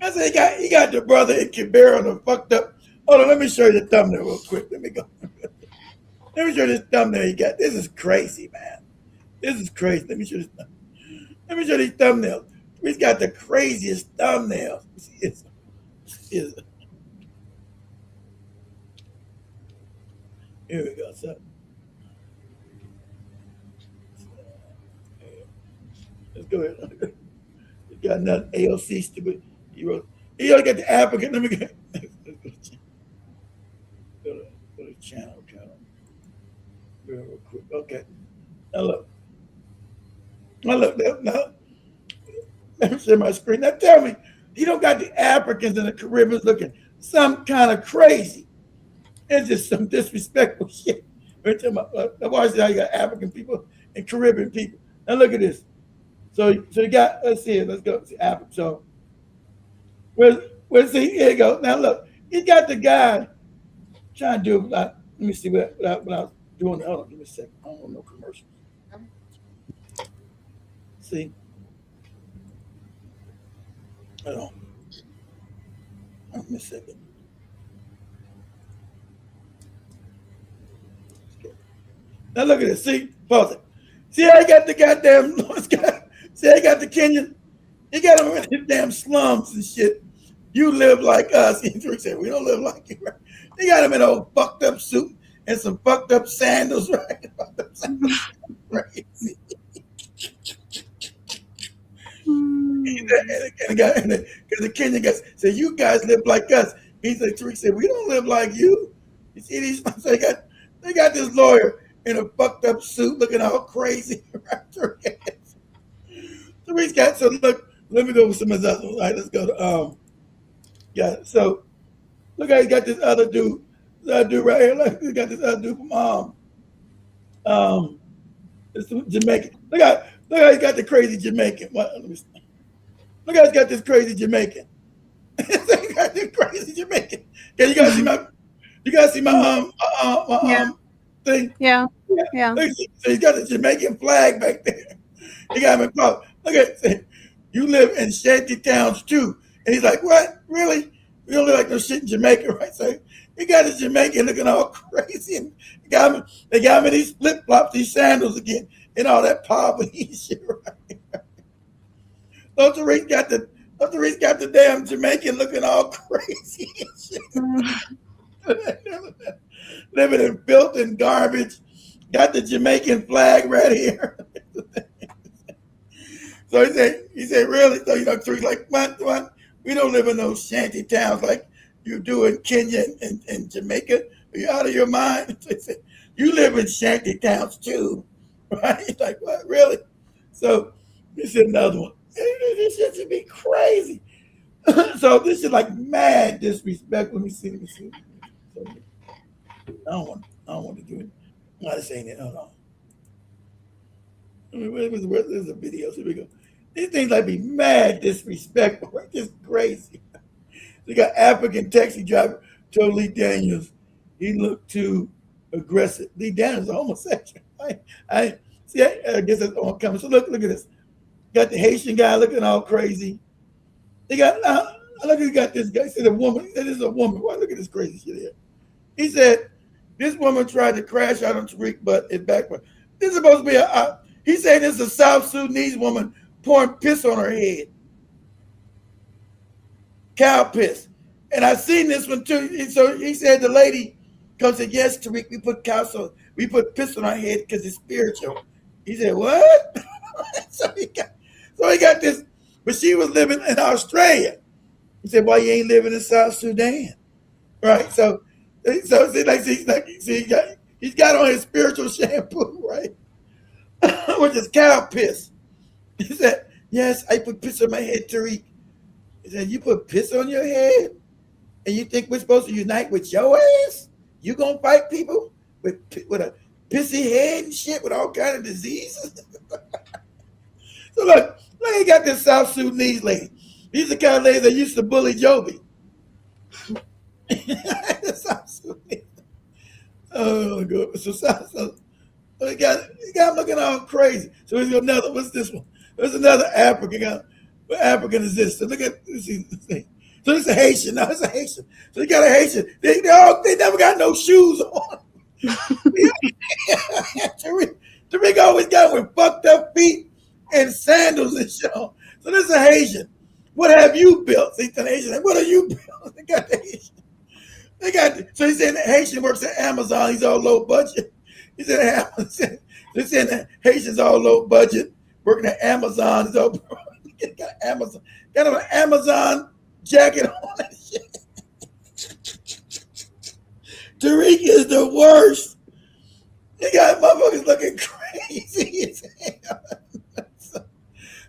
S3: I said he got the brother in Kibera on the fucked up. Hold on, let me show you the thumbnail real quick. Let me go. Let me show you this thumbnail he got. This is crazy, man. This is crazy. Let me show you this. Let me show you these thumbnails. He's got the craziest thumbnails. Here we go. So, let's go ahead. He got another AOC stupid. He already got the applicant. Let me go. Go to channel. Real quick. Okay. Now look. Now, let me share my screen. Now tell me, you don't got the Africans and the Caribbeans looking some kind of crazy. It's just some disrespectful shit. Now watch how you got African people and Caribbean people. Now look at this. So you got, let's see it. Let's go to Africa. So where's here you go. Now look, you got the guy trying to do, let me see what I was doing. Hold on, give me a second. I don't want no commercials. See? Hold on. Give me a second. Now look at this. See? Pause it. See how he got the goddamn see how he got the Kenyan? He got him in his damn slums and shit. You live like us. He said, we don't live like you, right? They got him in a fucked up suit and some fucked up sandals, right? Crazy. Because the Kenyan guys said, you guys live like us. He said, Tariq said, we don't live like you. You see these? So they got this lawyer in a fucked up suit looking all crazy. Tariq's got, so look, let me go with some of his other ones. All right, let's go to, yeah, so look how he got this other dude right here. Look, he got this other dude from, it's Jamaican. Look how he got the crazy Jamaican. Look how he's got this crazy Jamaican. He got this crazy Jamaican. Yeah, you guys see my thing?
S2: Yeah.
S3: So he's got the Jamaican flag back there. He got him in close. Look at it. You live in shanty towns too. And he's like, what? Really? We don't live like no shit in Jamaica, right? So he got his Jamaican looking all crazy. And they got him in these flip-flops, these sandals again, and all that poverty and shit, right? Don't Tariq got the damn Jamaican looking all crazy and shit. Living in filth and garbage. Got the Jamaican flag right here. So he said, really? So Tariq's like, what? We don't live in those shanty towns like you do in Kenya and Jamaica. Are you out of your mind? So he said, you live in shanty towns too, right? He's like, what? Really? So this is another one. This shit should be crazy. So this is like mad disrespect. Let me see. So, I don't want to do it. I'm not saying it. Hold on. There's a video. So here we go. These things like be mad disrespectful, right? Just crazy. They got African taxi driver told Lee Daniels he looked too aggressive. Lee Daniels is a homosexual. I guess that's all coming. So look at this. Got the Haitian guy looking all crazy. They got look, he got this guy. He said a woman. He said this is a woman. Why look at this crazy shit here? He said this woman tried to crash out on Tariq, but it backfired. This is supposed to be he said this is a South Sudanese woman pouring piss on her head. Cow piss. And I seen this one too. So he said the lady comes and said, yes, Tariq, we put piss on our head because it's spiritual. He said, what? So he got this, but she was living in Australia. He said, why you ain't living in South Sudan? Right? So he's got on his spiritual shampoo, right? Which is cow piss. He said, yes, I put piss on my head, Tariq. He said, you put piss on your head? And you think we're supposed to unite with your ass? You gonna fight people with a pissy head and shit with all kind of diseases? So look, he got this South Sudanese lady. These are the kind of ladies that used to bully Joby. South Sudanese. Oh, good. So he got him looking all crazy. So he's got another. What's this one? There's another African. What African is this? So look at this. So it's a Haitian. No, it's a Haitian. So he got a Haitian. They never got no shoes on. Tariq always got with fucked up feet and sandals and shit on. So this is a Haitian. What have you built? See, the Haitian. What are you built? They got the Haitian. So he's saying the Haitian works at Amazon. He's all low budget. He said they're saying the Haitian's all low budget, working at Amazon. He's all got Amazon. Got an Amazon jacket on and shit. Tariq is the worst. He got motherfuckers looking crazy.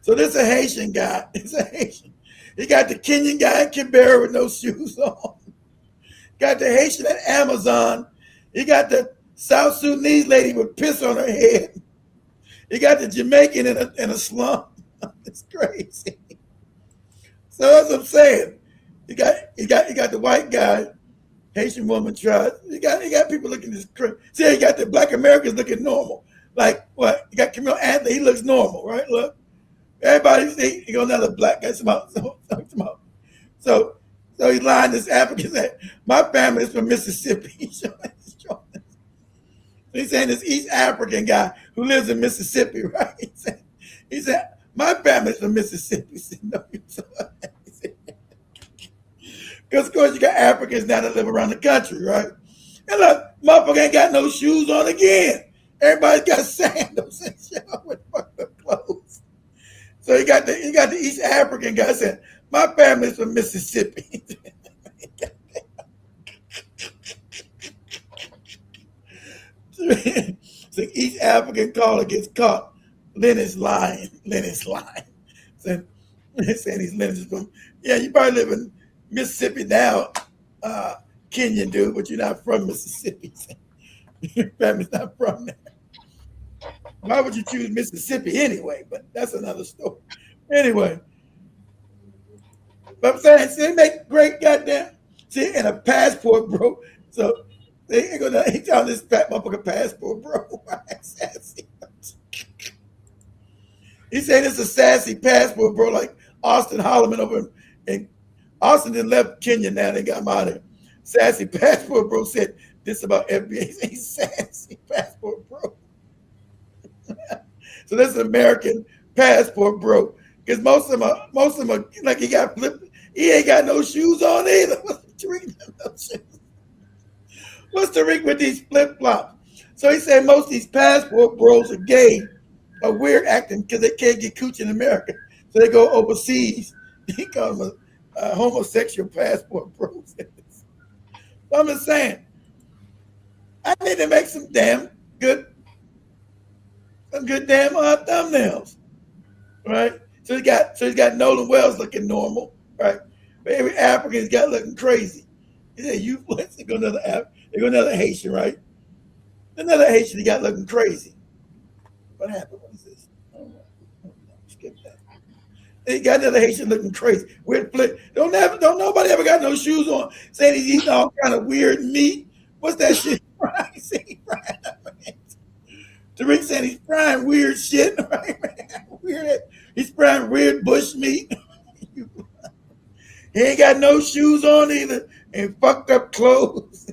S3: So this is a Haitian guy. It's a Haitian. He got the Kenyan guy in Canberra with no shoes on. Got the Haitian at Amazon. He got the South Sudanese lady with piss on her head. He got the Jamaican in a slum. It's crazy. So that's what I'm saying. You got the white guy, Haitian woman tried. You got people looking this crazy. See, you got the Black Americans looking normal. Like what? You got Camille Anthony. He looks normal, right? Look, everybody see. You got another black guy. So he's lying. This African said, "My family is from Mississippi." He's saying this East African guy who lives in Mississippi, right? He said my family's from Mississippi. He said, no, because of course you got Africans now that live around the country, right? And look, motherfucker ain't got no shoes on again. Everybody's got sandals and shit with fucked up clothes. So you got the East African guy saying, my family's from Mississippi. So East African caller gets caught. Lennox lying. Saying he's Lennox from, yeah, you probably live in Mississippi now, Kenyan dude, but you're not from Mississippi. Your family's not from there. Why would you choose Mississippi anyway? But that's another story. Anyway, but I'm saying, see, they make great goddamn, see, and a passport, bro. So they ain't gonna, he telling this fat motherfucker passport, bro. Sassy. He saying it's a sassy passport, bro, like Austin Holloman over in Austin then left Kenya now, they got him out of here. Sassy passport, bro, said this about FBI. He's sassy passport, bro. So this is American passport, bro. Because most of them are like he got flipped. He ain't got no shoes on either. What's the ring with these flip flops? So he said most of these passport bros are gay, are weird acting because they can't get cooch in America. So they go overseas. He calls them a homosexual passport bros. So I'm just saying, I need to make some good damn thumbnails, right? So he's got Nolan Wells looking normal, right? But every African's got looking crazy. He said, "You they go another Haitian, right? Another Haitian he got looking crazy." What happened? What is this? Oh, skip that. He got another Haitian looking crazy. Weird flip. Don't nobody ever got no shoes on. Saying he's eating all kind of weird meat. What's that shit? Tariq said he's frying weird shit, right? He's frying weird bush meat. He ain't got no shoes on either, and fucked up clothes.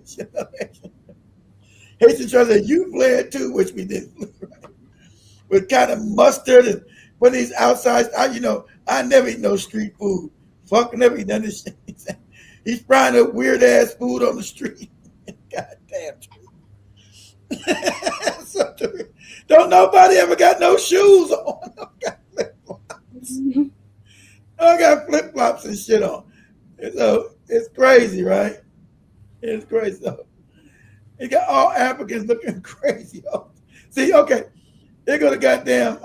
S3: Haitian tries to say, you flared too, which we did. With kind of mustard and when he's outside, I never eat no street food. Fuck, never eat none of this shit. He's frying up weird ass food on the street. God damn. So, don't nobody ever got no shoes on. I got flip flops and shit on. So it's crazy, right? It's crazy. So, you got all Africans looking crazy. See, okay, they're gonna goddamn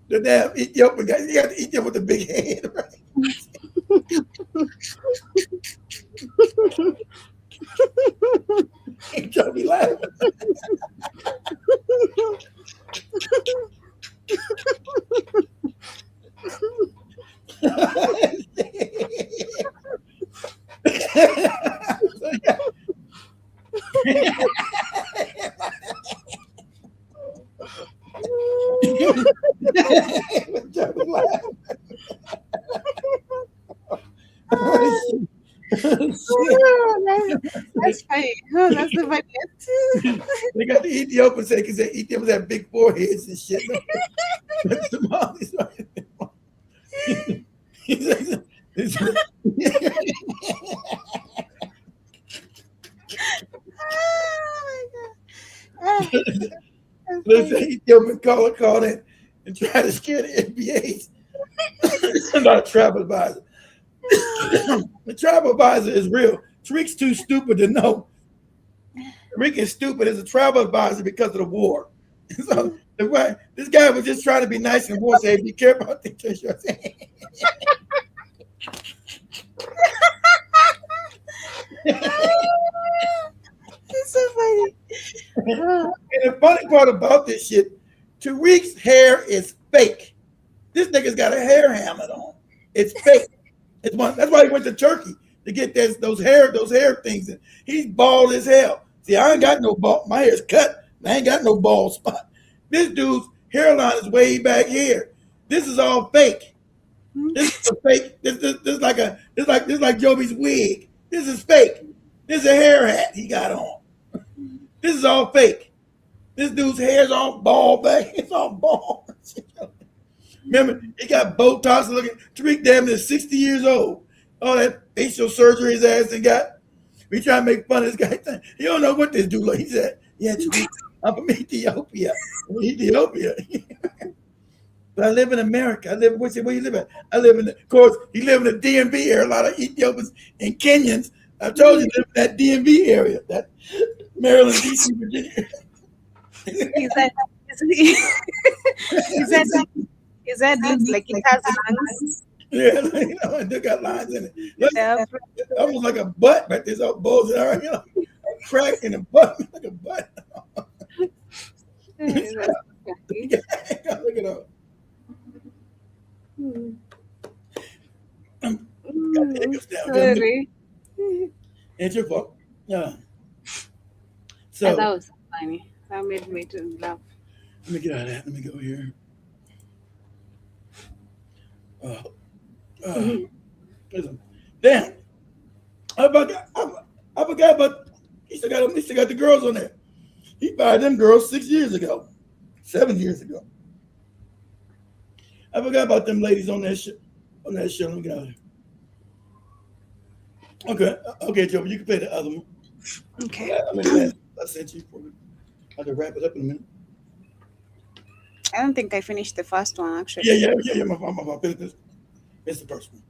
S3: the damn Ethiopian guy. You got the Ethiopian with the big head, right? He trying to be laughing.
S2: That's funny. Oh, that's the funniest.
S3: They got the Ethiopians say because Ethiopians have big foreheads and shit. Somalis, let's say Ethiopian call it and try to scare the FBAs. It's not a travel advisor. The travel advisor is real. Tariq's too stupid to know. Tariq is stupid as a travel advisor because of the war. So this guy was just trying to be nice and war, say, be careful about the t-shirts.
S2: It's so funny.
S3: And the funny part about this shit, Tariq's hair is fake. This nigga's got a hair helmet on. It's fake. That's why he went to Turkey to get those hair things. And he's bald as hell. See, I ain't got no bald. My hair's cut. I ain't got no bald spot. This dude's hairline is way back here. This is all fake. This is a fake. This is like Joby's wig. This is fake. This is a hair hat he got on. This is all fake. This dude's hair's all bald back. It's all bald. Remember, he got Botox looking. Tariq damn near 60 years old. All that facial surgery his ass and got. We try to make fun of this guy. He don't know what this dude look. He said, yeah, Tariq, I'm from Ethiopia. But I live in America. Where you live at? I live in, of course, he live in the DMV area. A lot of Ethiopians and Kenyans. I told you, live in that DMV area. That Maryland, DC, Virginia.
S2: Is that like it has lungs?
S3: Yeah, they got lines in it. Almost like a butt, but there's all balls in there, a crack in the butt, like a butt. Look at all.
S2: Sorry.
S3: It's your fault. Yeah.
S2: So that was funny. That made me to laugh.
S3: Let me get out of that. Let me go here. Damn. I forgot about he still got the girls on there. He fired them girls 6 years ago. 7 years ago. I forgot about them ladies on that shit. Let me get out of here. Okay, Joe, you can play the other one.
S2: Okay.
S3: I sent you for it. I have to wrap it up in a minute.
S2: I don't think I finished the first one actually.
S3: Yeah. My fault. It's the first one.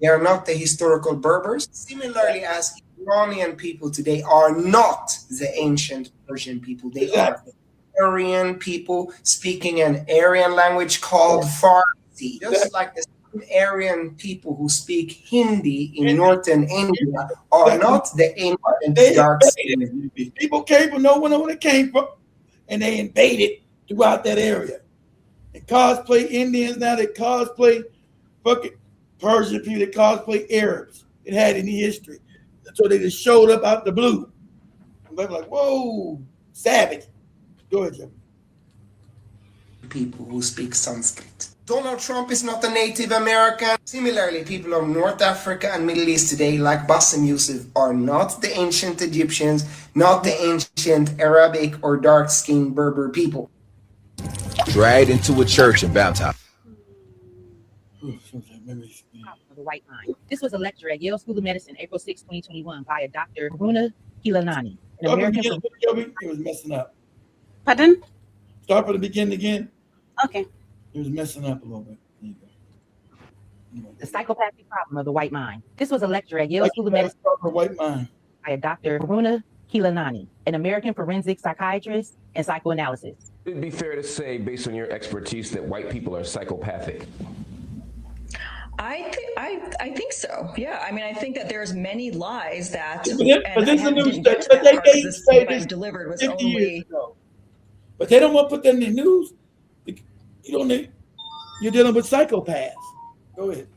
S9: They are not the historical Berbers. Similarly, as Iranian people today are not the ancient Persian people. They are Aryan people speaking an Aryan language called Farsi. Just like the Aryan people who speak Hindi in northern India are not the ancient dark skinned
S3: people. Came from nowhere where they came from, and they invaded throughout that area. They cosplay Indians now. They cosplay fucking Persian people. They cosplay Arabs. It had any history, so they just showed up out the blue. And they're like, "Whoa, savage!" Go ahead, Jim.
S9: People who speak Sanskrit. Donald Trump is not a Native American. Similarly, people of North Africa and Middle East today, like Bassem Youssef, are not the ancient Egyptians, not the ancient Arabic or dark-skinned Berber people.
S5: Dragged into a church and baptized.
S6: The white line. This was a lecture at Yale School of Medicine, April 6, 2021, by a Dr. Bruna Kilanani, an American.
S3: It was messing up.
S2: Pardon?
S3: Start from the beginning again.
S2: Okay.
S3: It was messing up a little bit.
S6: The psychopathic problem of the white mind. This was a lecture at Yale School of Medicine
S3: white mind
S6: by a Dr. Bruna Kilanani, an American forensic psychiatrist and psychoanalysis.
S11: It'd be fair to say, based on your expertise, that white people are psychopathic.
S12: I think so. Yeah. I mean, I think that there's many lies that
S3: they
S12: delivered was only.
S3: But they don't want to put that in the news. You don't need. You're dealing with psychopaths. Go ahead.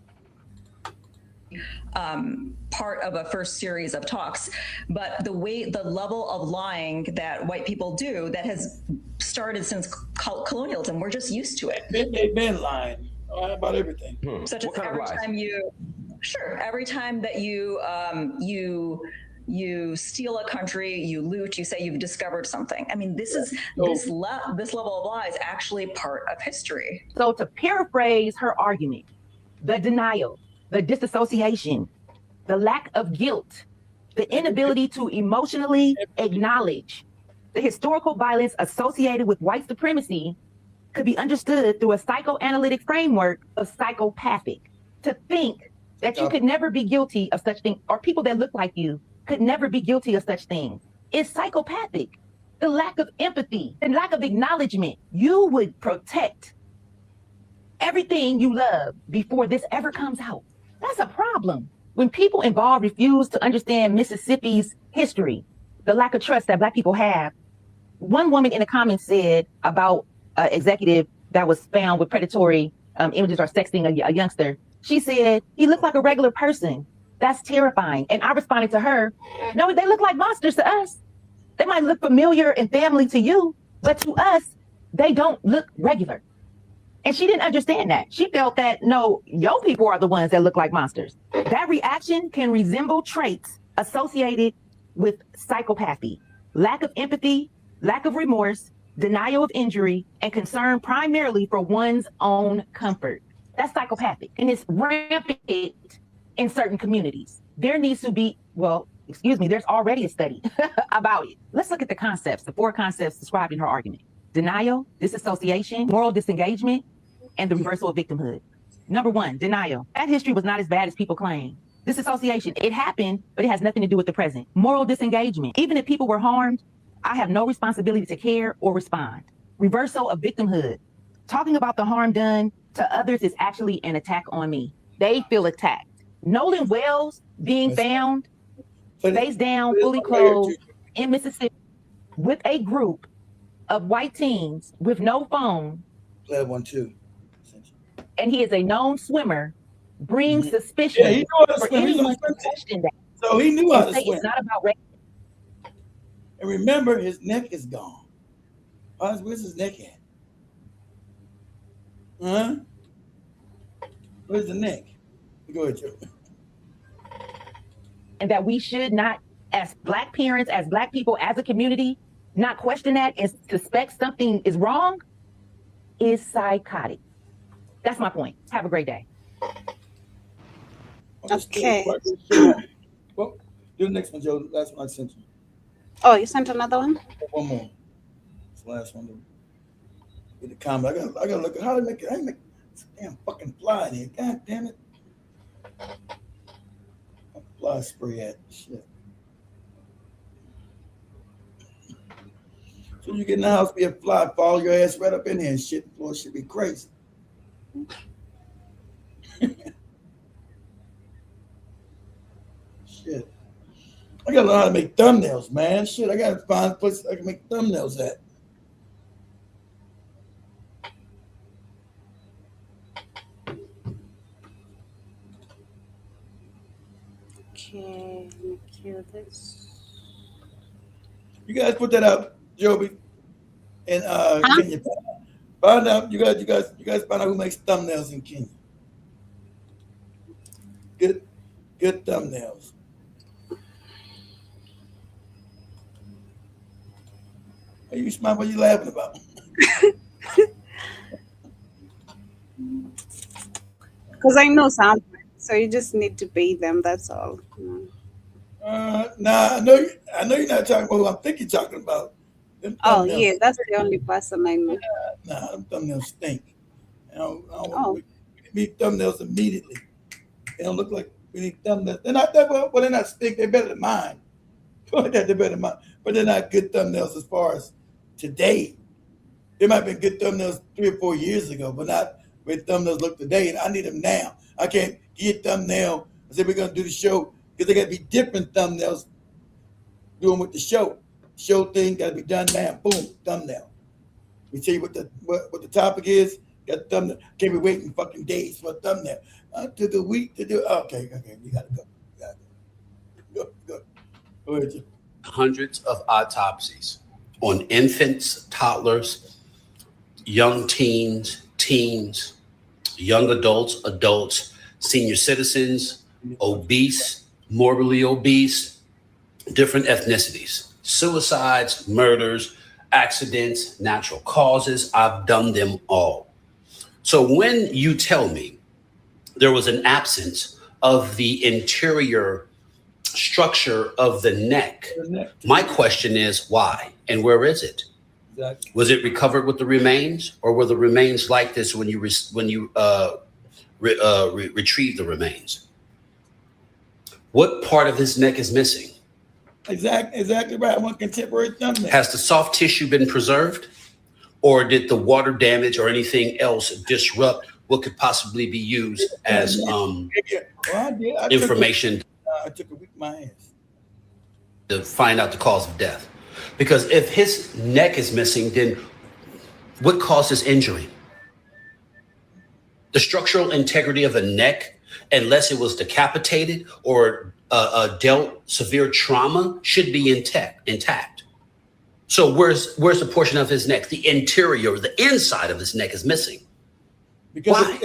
S12: part of a first series of talks, but the level of lying that white people do that has started since colonialism, we're just used to it.
S3: They've been lying about everything.
S12: Such as every time that you steal a country, you loot, you say you've discovered something. I mean, this level of lie is actually part of history.
S6: So to paraphrase her argument, the denial, the disassociation, the lack of guilt, the inability to emotionally acknowledge the historical violence associated with white supremacy could be understood through a psychoanalytic framework of psychopathic. To think that you could never be guilty of such things, or people that look like you could never be guilty of such things, is psychopathic. The lack of empathy, the lack of acknowledgement. You would protect everything you love before this ever comes out. That's a problem. When people involved refuse to understand Mississippi's history, the lack of trust that Black people have. One woman in the comments said about an executive that was found with predatory images or sexting a youngster. She said, he looked like a regular person. That's terrifying. And I responded to her, no, they look like monsters to us. They might look familiar and family to you, but to us, they don't look regular. And she didn't understand that. She felt that, no, your people are the ones that look like monsters. That reaction can resemble traits associated with psychopathy, lack of empathy, lack of remorse, denial of injury, and concern primarily for one's own comfort. That's psychopathic, and it's rampant in certain communities. There needs to be, there's already a study about it. Let's look at the concepts, the 4 concepts described in her argument: denial, disassociation, moral disengagement, and the reversal of victimhood. Number 1, denial. That history was not as bad as people claim. Disassociation, it happened, but it has nothing to do with the present. Moral disengagement, even if people were harmed, I have no responsibility to care or respond. Reversal of victimhood, talking about the harm done to others is actually an attack on me. They feel attacked. Nolan Wells being found face down, fully clothed in Mississippi with a group of white teens with no phone.
S3: Play 1, 2.
S6: And he is a known swimmer, brings suspicion
S3: he knew how to
S6: for
S3: swim.
S6: anyone to question that.
S3: So he knew how to swim.
S6: It's not about race.
S3: And remember, his neck is gone. Where's his neck at? Huh? Where's the neck? Go ahead, Joe.
S6: And that we should not, as Black parents, as Black people, as a community, not question that and suspect something is wrong is psychotic. That's my point. Have a great day.
S2: Okay.
S3: Well, do the next one, Joe. Last one I sent you.
S2: Oh, you sent another one?
S3: One more. It's the last one. Get the comment. I gotta look at how to make it. I make this damn fucking fly in here. God damn it. Fly spray at shit. So you get in the house, be a fly, follow your ass right up in here and shit. The floor should be crazy. Shit. I gotta learn how to make thumbnails, man. Shit, I gotta find a place I can make thumbnails at.
S2: Okay, let me kill this.
S3: You guys put that up, Joby. And Kenya. Find out, you guys find out who makes thumbnails in Kenya. Good thumbnails. Are you smart? What are you laughing about?
S2: Because I know some, so you just need to pay them. That's all.
S3: Nah, I know you're not talking about who I think you're talking about.
S2: Oh yeah, that's the only person I know.
S3: Nah, them thumbnails stink. We need thumbnails immediately. They don't look like we need thumbnails. They're not that well. They're not stink. They're better than mine. They're better than mine, but they're not good thumbnails as far as today. There might have been good thumbnails 3 or 4 years ago, but not with thumbnails look today. And I need them now. I can't get a thumbnail and say we're gonna do the show because they gotta be different thumbnails. Doing with the show. Show thing gotta be done now. Boom, thumbnail. We tell you what the topic is. Got the thumbnail. Can't be waiting fucking days for a thumbnail. Took a week to do. Okay, you gotta go. Go ahead, Jim.
S13: Hundreds of autopsies on infants, toddlers, young teens, young adults, senior citizens, obese, morbidly obese, different ethnicities, suicides, murders, accidents, natural causes. I've done them all. So when you tell me there was an absence of the interior structure of the neck, my question is why and where is it?
S3: Exactly.
S13: Was it recovered with the remains, or were the remains like this when you retrieve the remains? What part of his neck is missing?
S3: Exactly right. I want contemporary thumbnail.
S13: Has the soft tissue been preserved, or did the water damage or anything else disrupt what could possibly be used as information?
S3: I took a week my ass
S13: to find out the cause of death. Because if his neck is missing, then what caused his injury? The structural integrity of a neck, unless it was decapitated or dealt severe trauma, should be intact. So where's the portion of his neck? The interior, the inside of his neck is missing. Why?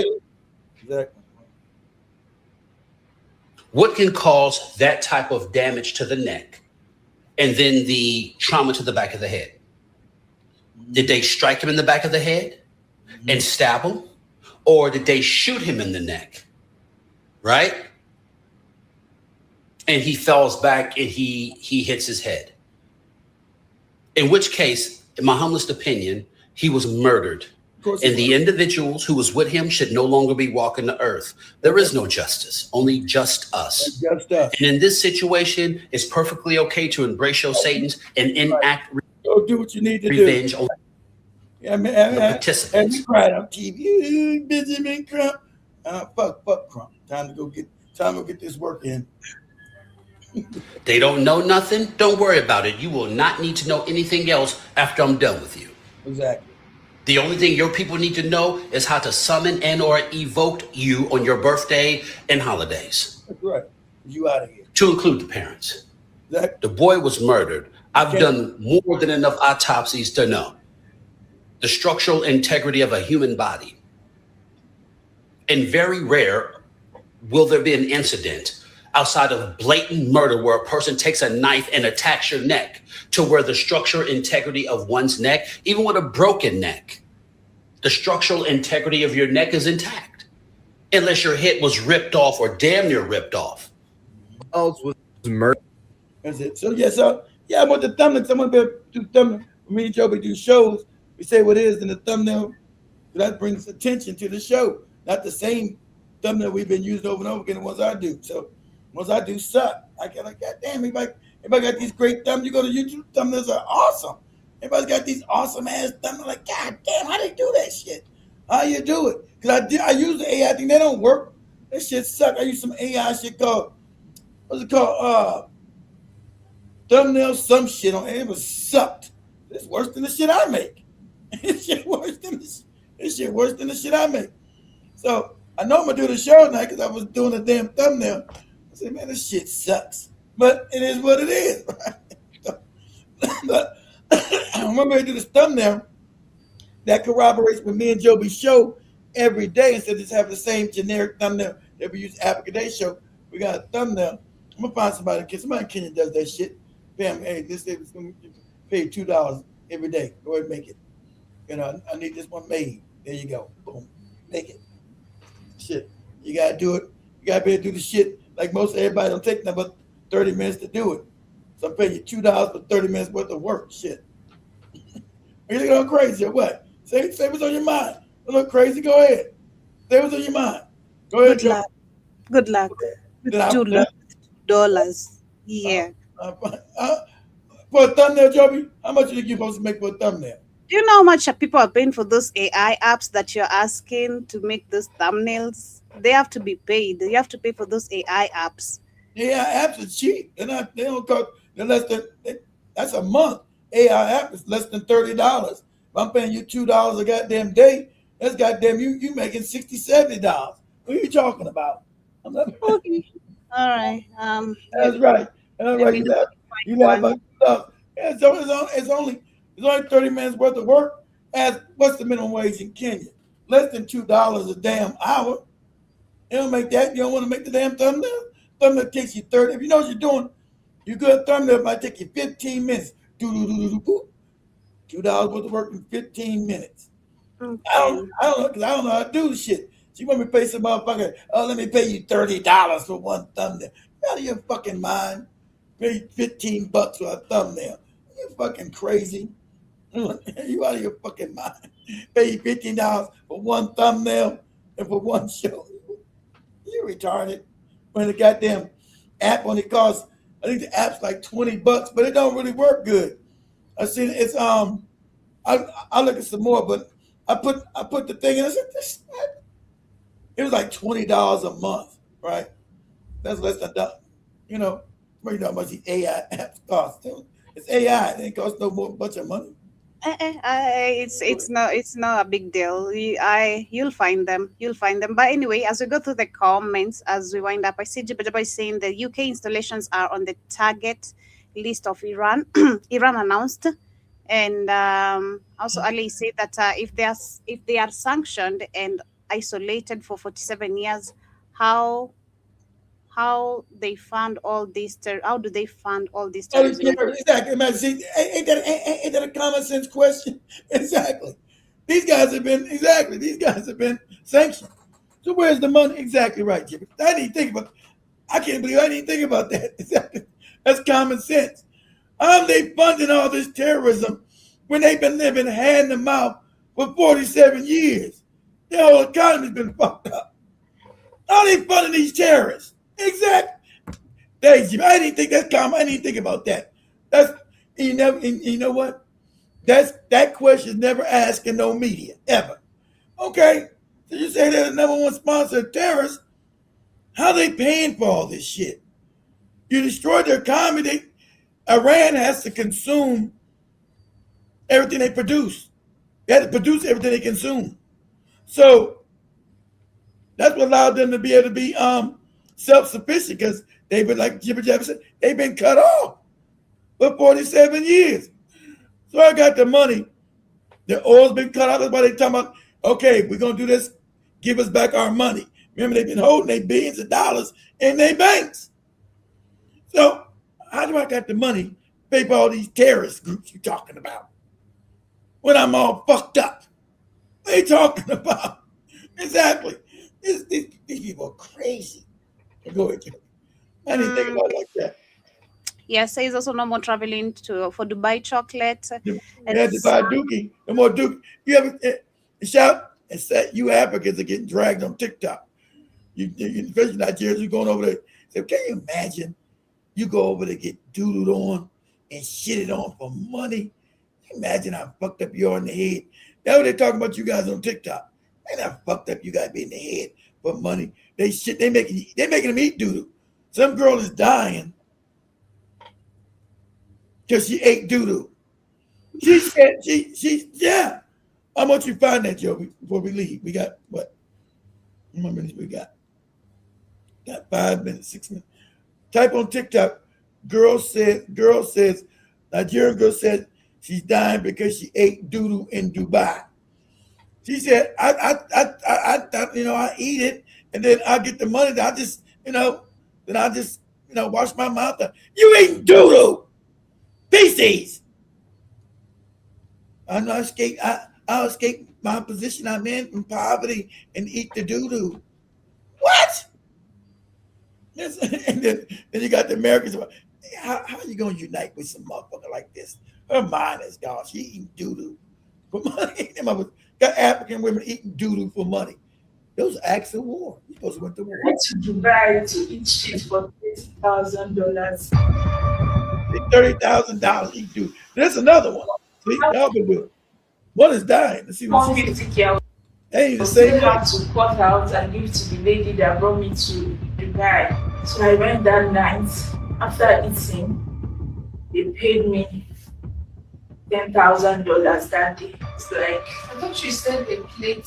S3: Exactly.
S13: What can cause that type of damage to the neck and then the trauma to the back of the head? Did they strike him in the back of the head and stab him? Or did they shoot him in the neck? Right? And he falls back and he hits his head. In which case, in my humblest opinion, he was murdered. And the individuals who was with him should no longer be walking the earth. There is no justice, only just us.
S3: Just us.
S13: And in this situation, it's perfectly okay to embrace your Satans and enact
S3: go do what you need to
S13: revenge
S3: do.
S13: on
S3: the
S13: participants.
S3: And cried on TV, Benjamin Crump. Fuck Crump. Time to go get this work in.
S13: They don't know nothing. Don't worry about it. You will not need to know anything else after I'm done with you.
S3: Exactly.
S13: The only thing your people need to know is how to summon and or evoke you on your birthday and holidays.
S3: That's right. You out of here.
S13: To include the parents.
S3: Exactly.
S13: The boy was murdered. I've done more than enough autopsies to know the structural integrity of a human body. And very rare will there be an incident outside of blatant murder where a person takes a knife and attacks your neck to where the structural integrity of one's neck, even with a broken neck, the structural integrity of your neck is intact, unless your head was ripped off or damn near ripped off.
S14: Else was murder.
S3: That's it. So I want the thumbnail. Someone better do thumbnail. Me and Joby do shows. We say what it is in the thumbnail. That brings attention to the show. Not the same thumbnail we've been using over and over again. The ones I do. So ones I do suck. I get like, God damn, everybody got these great thumbnails. You go to YouTube, thumbnails are awesome. Everybody's got these awesome ass thumbnails. Like, God damn, how they do that shit? How you do it? Because I use the AI thing. They don't work. That shit suck. I use some AI shit called, what's it called? Thumbnail some shit on it. It was sucked. It's worse than the shit I make. This shit worse than the shit I make. So I know I'm gonna do the show now because I was doing a damn thumbnail. I said, man, this shit sucks. But it is what it is. But I'm gonna do this thumbnail that corroborates with me and Joby's show every day instead of just having the same generic thumbnail that we use Africa Day show. We got a thumbnail. I'm gonna find somebody in Kenya does that shit. Bam, hey, this is gonna pay $2 every day. Go ahead and make it. You know, I need this one made. There you go. Boom. Make it. Shit. You gotta do it. You gotta be able to do the shit like most everybody don't take nothing but 30 minutes to do it. So I'm paying you $2 for 30 minutes worth of work. Shit. Are you looking all crazy or what? Say what's on your mind. You look crazy, go ahead. Say what's on your mind. Go ahead, Joe.
S2: Good luck. $2. Yeah.
S3: For a thumbnail, Joby, how much are you supposed to make for a thumbnail?
S2: Do you know how much people are paying for those AI apps that you're asking to make those thumbnails? They have to be paid. You have to pay for those AI apps.
S3: AI apps are cheap. They don't cost. They're less than. That's a month. AI app is less than $30. If I'm paying you $2 a goddamn day, that's goddamn you making $60, $70. What are you talking about? I'm not,
S2: Okay. All right.
S3: That's right. That's right. You laugh about stuff. Yeah, so it's only 30 minutes worth of work. As what's the minimum wage in Kenya? Less than $2 a damn hour. You don't make that. You don't want to make the damn thumbnail. Thumbnail takes you 30. If you know what you're doing, you good thumbnail might take you 15 minutes. $2 worth of work in 15 minutes.
S2: Okay.
S3: I don't know, because I don't know how to do shit. She want me to pay some motherfucker, oh, let me pay you $30 for one thumbnail. You out of your fucking mind. Pay $15 for a thumbnail. You fucking crazy. You out of your fucking mind. Pay you $15 for one thumbnail and for one show. You retarded. When the goddamn app only costs, I think the app's like $20, but it don't really work good. I seen it's I look at some more, but I put the thing in. I said, this, it was like $20 a month, right? That's less than that. You know how much these AI apps cost. It's AI. It ain't cost no more bunch of money.
S2: It's not a big deal. You'll find them. But anyway, as we go through the comments, as we wind up, I see Jibba is saying the UK installations are on the target list of Iran. Iran announced, and also Ali said that if they are sanctioned and isolated for 47 years, how they fund all these how do they fund all these terrorism?
S3: Exactly. Man, see, ain't that a common sense question? Exactly. These guys have been sanctioned. So where's the money? Exactly right, Jimmy. I didn't think about. I can't believe I didn't think about that. Exactly. That's common sense. How are they funding all this terrorism when they've been living hand to mouth for 47 years? The whole economy's been fucked up. How are they funding these terrorists? Exactly. Daisy, I didn't think that's common. I didn't think about that. You know what? That question is never asked in no media ever. Okay, so you say they're the number one sponsor of terrorists. How are they paying for all this shit? You destroyed their economy. Iran has to consume everything they produce. They have to produce everything they consume. So that's what allowed them to be able to be self-sufficient, because they've been, like Jimmy Jefferson, they've been cut off for 47 years. So I got the money. The oil's been cut off. That's why they're talking about, okay, we're going to do this. Give us back our money. Remember, they've been holding their billions of dollars in their banks. So how do I got the money to pay for all these terrorist groups you're talking about when I'm all fucked up? What are you talking about? Exactly. These people are crazy. Go ahead, Jimmy. I didn't think about it like that.
S2: Yes, says also no more traveling for Dubai chocolate.
S3: Yeah, Dubai Dookie. No more Dookie. You ever shout and say you Africans are getting dragged on TikTok? You especially Nigerians, you going over there. So can you imagine you go over there, get doodled on and shitted on for money? Imagine how fucked up you are in the head. That's what they're talking about you guys on TikTok. Man, how fucked up you guys be in the head for money. They making them eat doodle. Some girl is dying because she ate doodle. She said, yeah. How much you find that, Joe, before we leave? We got what? How many minutes we got? Got 5 minutes, 6 minutes. Type on TikTok. Nigerian girl says she's dying because she ate doodle in Dubai. She said, I eat it, and then I get the money. I just wash my mouth. You eating doodle, feces. I'll escape my position I'm in from poverty and eat the doodoo. What? And then you got the Americans. How are you going to unite with some motherfucker like this? Her mind is gone. She eating doodoo for money. Got African women eating doodoo for money. Those are acts of war. You're supposed to went to war.
S15: Went to Dubai to eat shit for $30,000.
S3: $30,000 eat doodoo. There's another one. See, y'all been with. One is dying. Let's see what she's saying. Hey, the same
S15: had to cut out and give to the lady that brought me to Dubai. So I went that night. After eating, they paid me $10,000 that day. It's like, I thought you said they played.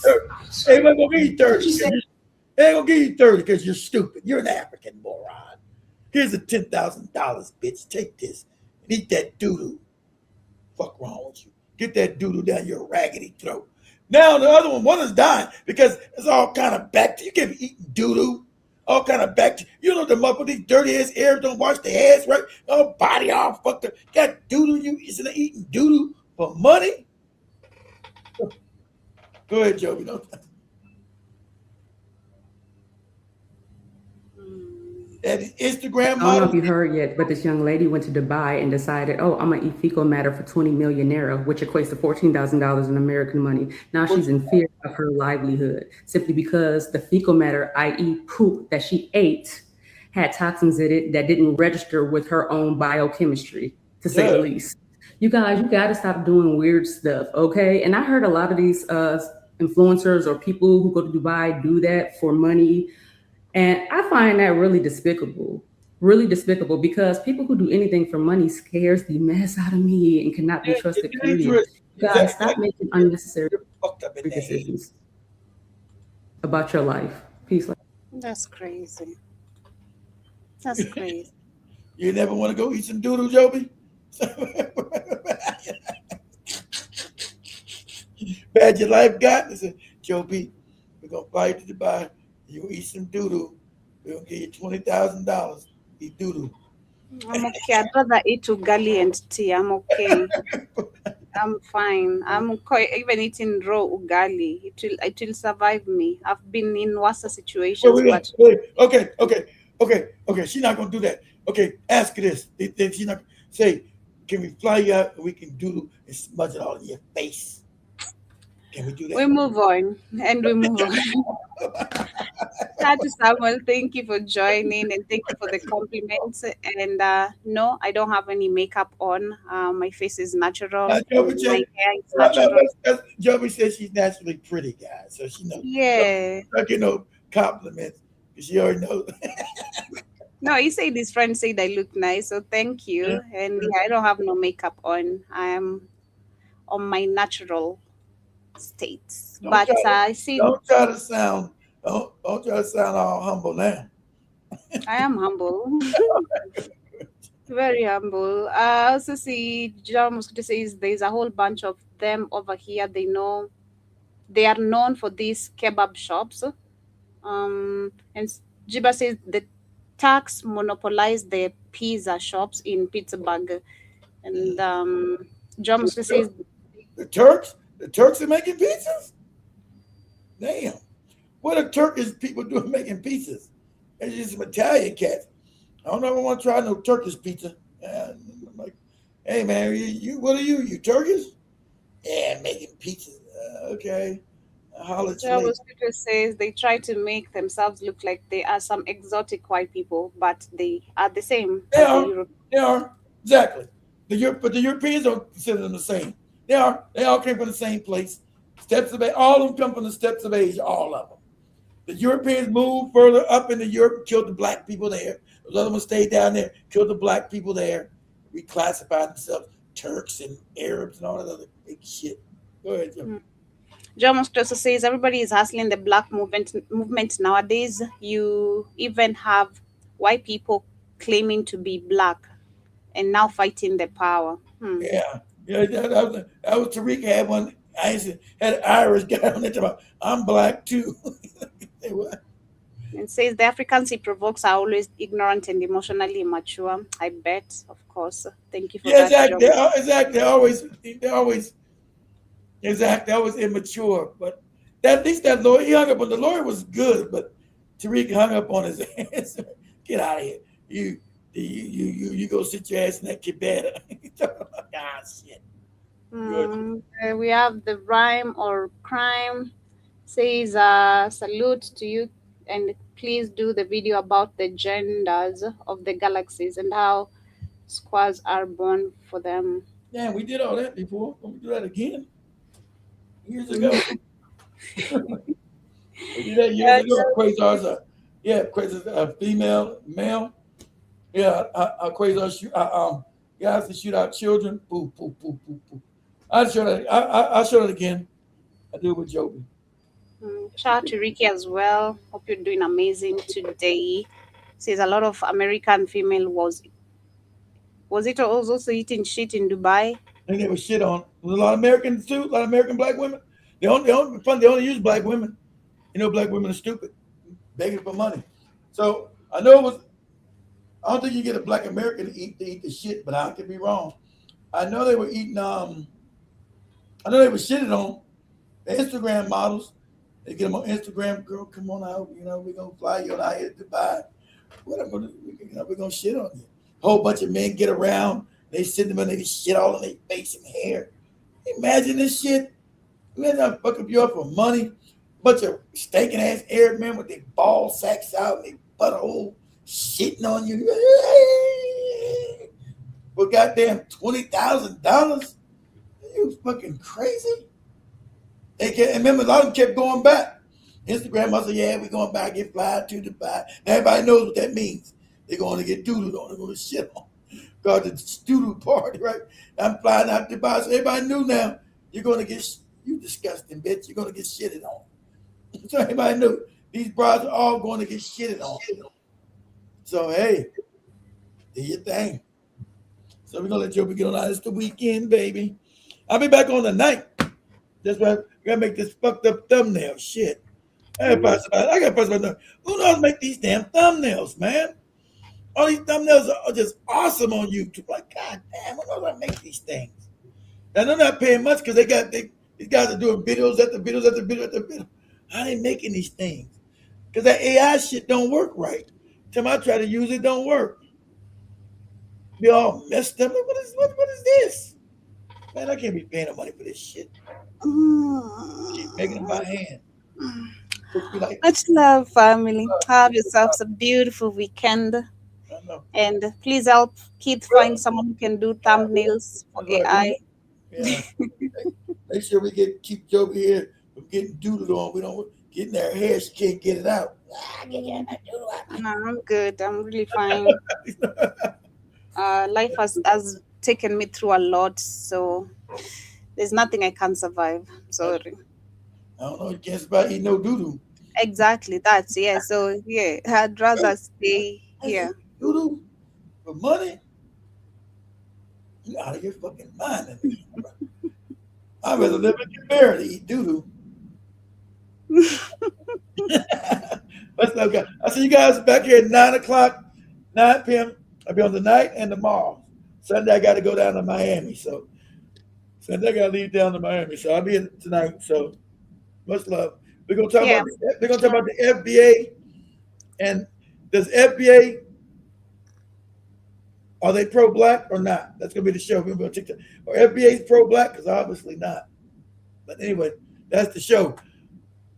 S3: Hey, we're gonna give you 30. They ain't gonna give you 30 because you're stupid. You're an African moron. Here's the $10,000, bitch. Take this and eat that doo-doo. Fuck wrong with you? Get that doo-doo down your raggedy throat. Now the other one is dying because it's all kind of bacteria. You can't be eating doo-doo. All kind of bacteria. You know the motherfuckers, these dirty ass Arabs don't wash their heads right. Oh, body all fucked up. Got doo-doo. You eating doo-doo for money? Go ahead, Joey. That Instagram model.
S16: I don't know if you heard yet, but this young lady went to Dubai and decided, oh, I'm gonna eat fecal matter for 20 million naira, which equates to $14,000 in American money. Now she's in fear of her livelihood simply because the fecal matter, i.e. poop that she ate, had toxins in it that didn't register with her own biochemistry, to say the least. You guys, you gotta stop doing weird stuff, okay? And I heard a lot of these influencers or people who go to Dubai do that for money. And I find that really despicable because people who do anything for money scares the mess out of me and cannot be trusted. Period. Guys, stop making unnecessary decisions about your life. Peace.
S2: That's crazy. That's crazy.
S3: You never want to go eat some doodle, Joby? Bad your life got? I said, Joby, we're going to fly you to Dubai. You eat some doo-doo, we'll give you $20,000. Eat doo-doo.
S2: I'm okay. I'd rather eat ugali and tea. I'm okay. I'm fine. I'm quite, even eating raw ugali. It will survive me. I've been in worse situations.
S3: Okay. She's not gonna do that. Okay, ask her this. Then she's not say, can we fly you out and we can doo-doo and smudge it all in your face? Can we do that?
S2: We move on. Tati Samuel, thank you for joining and thank you for the compliments. And no, I don't have any makeup on. My face is natural. My hair is natural.
S3: Joby says she's naturally pretty, guys. So she knows.
S2: Yeah.
S3: Compliments. She already knows.
S2: No, he said his friend said I look nice. So thank you. Yeah. And I don't have no makeup on. I am on my natural states. I see.
S3: Don't try to sound all humble now.
S2: I am humble. Very humble. I also see John Mosquito says there's a whole bunch of them over here. They are known for these kebab shops. And Jiba says the Turks monopolize the pizza shops in Pittsburgh. And John Mosquito says
S3: the Turks are making pizzas? Damn. What are Turkish people doing making pizzas? It's just some Italian cats. I don't ever want to try no Turkish pizza. I'm like, hey man, what are you? You Turkish? Yeah, making pizzas. Okay.
S2: Scripture says they try to make themselves look like they are some exotic white people, but they are the same.
S3: They are. Exactly. But the Europeans don't consider them the same. They are. They all came from the same place. Steps of all of them come from the steppes of Asia, all of them. The Europeans moved further up into Europe, killed the black people there. Those other ones stayed down there, killed the black people there, reclassified themselves Turks and Arabs and all that other big shit. Go ahead, Jim.
S2: John Moscoso says everybody is hustling the black movement nowadays. You even have white people claiming to be black and now fighting the power.
S3: Yeah, that was Tariq had one. I had an Irish guy on it about, I'm black too.
S2: And says the Africans he provokes are always ignorant and emotionally immature. I bet, of course. Thank you for that.
S3: Exactly. They're always immature. But at least that lawyer, he hung up on the lawyer was good, but Tariq hung up on his ass. Get out of here. You go sit your ass in that kibeta. Shit.
S2: We have the rhyme or crime says salute to you and please do the video about the genders of the galaxies and how squads are born for them.
S3: Yeah, we did all that before. Can we do that again? Years ago. We did that years ago. Quasars Quasars female, male. Yeah, Quasars shoot guys to shoot out children. Boo. I'll show that again. I do it with Joby.
S2: Shout out to Ricky as well. Hope you're doing amazing today. Says a lot of American female was it also eating shit in Dubai?
S3: And they were shit on. There's a lot of Americans too, a lot of American black women. They only use black women. You know, black women are stupid, begging for money. So I know it was. I don't think you get a black American to eat the shit, but I could be wrong. I know they were eating. I know they were shitting on the Instagram models. They get them on Instagram. Girl, come on out. You know, we're gonna fly you out here to Dubai. What I'm gonna, we're gonna shit on you. A whole bunch of men get around. They sit them and they shit all in their face and hair. Imagine this shit. Imagine I fuck up you up for money. Bunch of stinking ass Arab men with their ball sacks out and their butthole shitting on you. For goddamn $20,000? You fucking crazy? They can't remember. A lot of them kept going back. Instagram must say, yeah, we're going back, get fly to Dubai. Now everybody knows what that means. They're going to get doodled on. They're going to shit on. Got the doodle party, right? I'm flying out to Dubai. So everybody knew now you're going to get, you disgusting bitch, you're going to get shitted on. So everybody knew these brides are all going to get shitted on. So, hey, do your thing. So we're going to let Joby get on out. It's the weekend, baby. I'll be back on the night. That's why we got to make this fucked up thumbnail shit. I got to press about who knows how to make these damn thumbnails, man? All these thumbnails are just awesome on YouTube. Like, god damn, who knows how to make these things? And they're not paying much because these guys are doing videos after videos after video after video. How are they making these things? Because that AI shit don't work right. Time I try to use it, don't work. Be all messed up. What is this? Man, I can't be paying no money for this shit. Keep making it by hand.
S2: Much love, family. Have yourselves a beautiful weekend. And please help Keith find someone who can do thumbnails for AI.
S3: Yeah. Make sure we keep Joby here from getting doodled on. We don't get in their hair. She can't get it out.
S2: No, I'm good. I'm really fine. Life has taken me through a lot, so there's nothing I can't survive. Sorry.
S3: I don't know. You can't survive eating no doodoo.
S2: Exactly. That's So I'd rather stay here.
S3: Doodoo for money? You out of your fucking mind. I'd rather live in Canberra to eat doodoo. Let's go. I'll see you guys back here at 9 p.m. I'll be on the night and tomorrow. Sunday I got to go down to Miami. So Sunday I got to leave down to Miami. So I'll be in tonight. So much love. We're gonna talk about the FBA. And does FBA, are they pro-black or not? That's gonna be the show. We're gonna be on TikTok. Or FBA's pro-black? Because obviously not. But anyway, that's the show.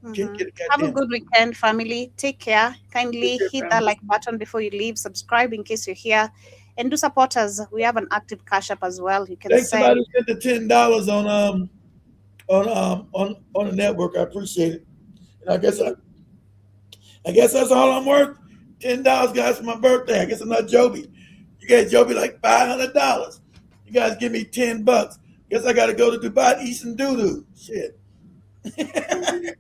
S2: Have a good weekend, family. Take care. Kindly hit that like button before you leave. Subscribe in case you're here, and do support us. We have an active Cash App as well. You can
S3: Thanks
S2: send.
S3: somebody who sent the $10 on the network. I appreciate it. And I guess that's all I'm worth. $10, guys, for my birthday. I guess I'm not Joby. You guys Joby like $500. You guys give me $10. Guess I got to go to Dubai and eat some doo-doo. Shit. And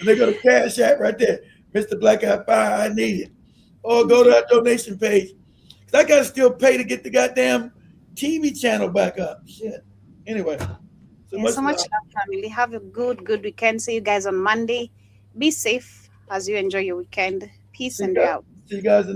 S3: they go to Cash App right there. Mr. Black Eye Fire, I need it. Or go to that donation page. Because I got to still pay to get the goddamn TV channel back up. Shit. Anyway.
S2: So much love, family. Have a good weekend. See you guys on Monday. Be safe as you enjoy your weekend. Peace and out.
S3: See you guys.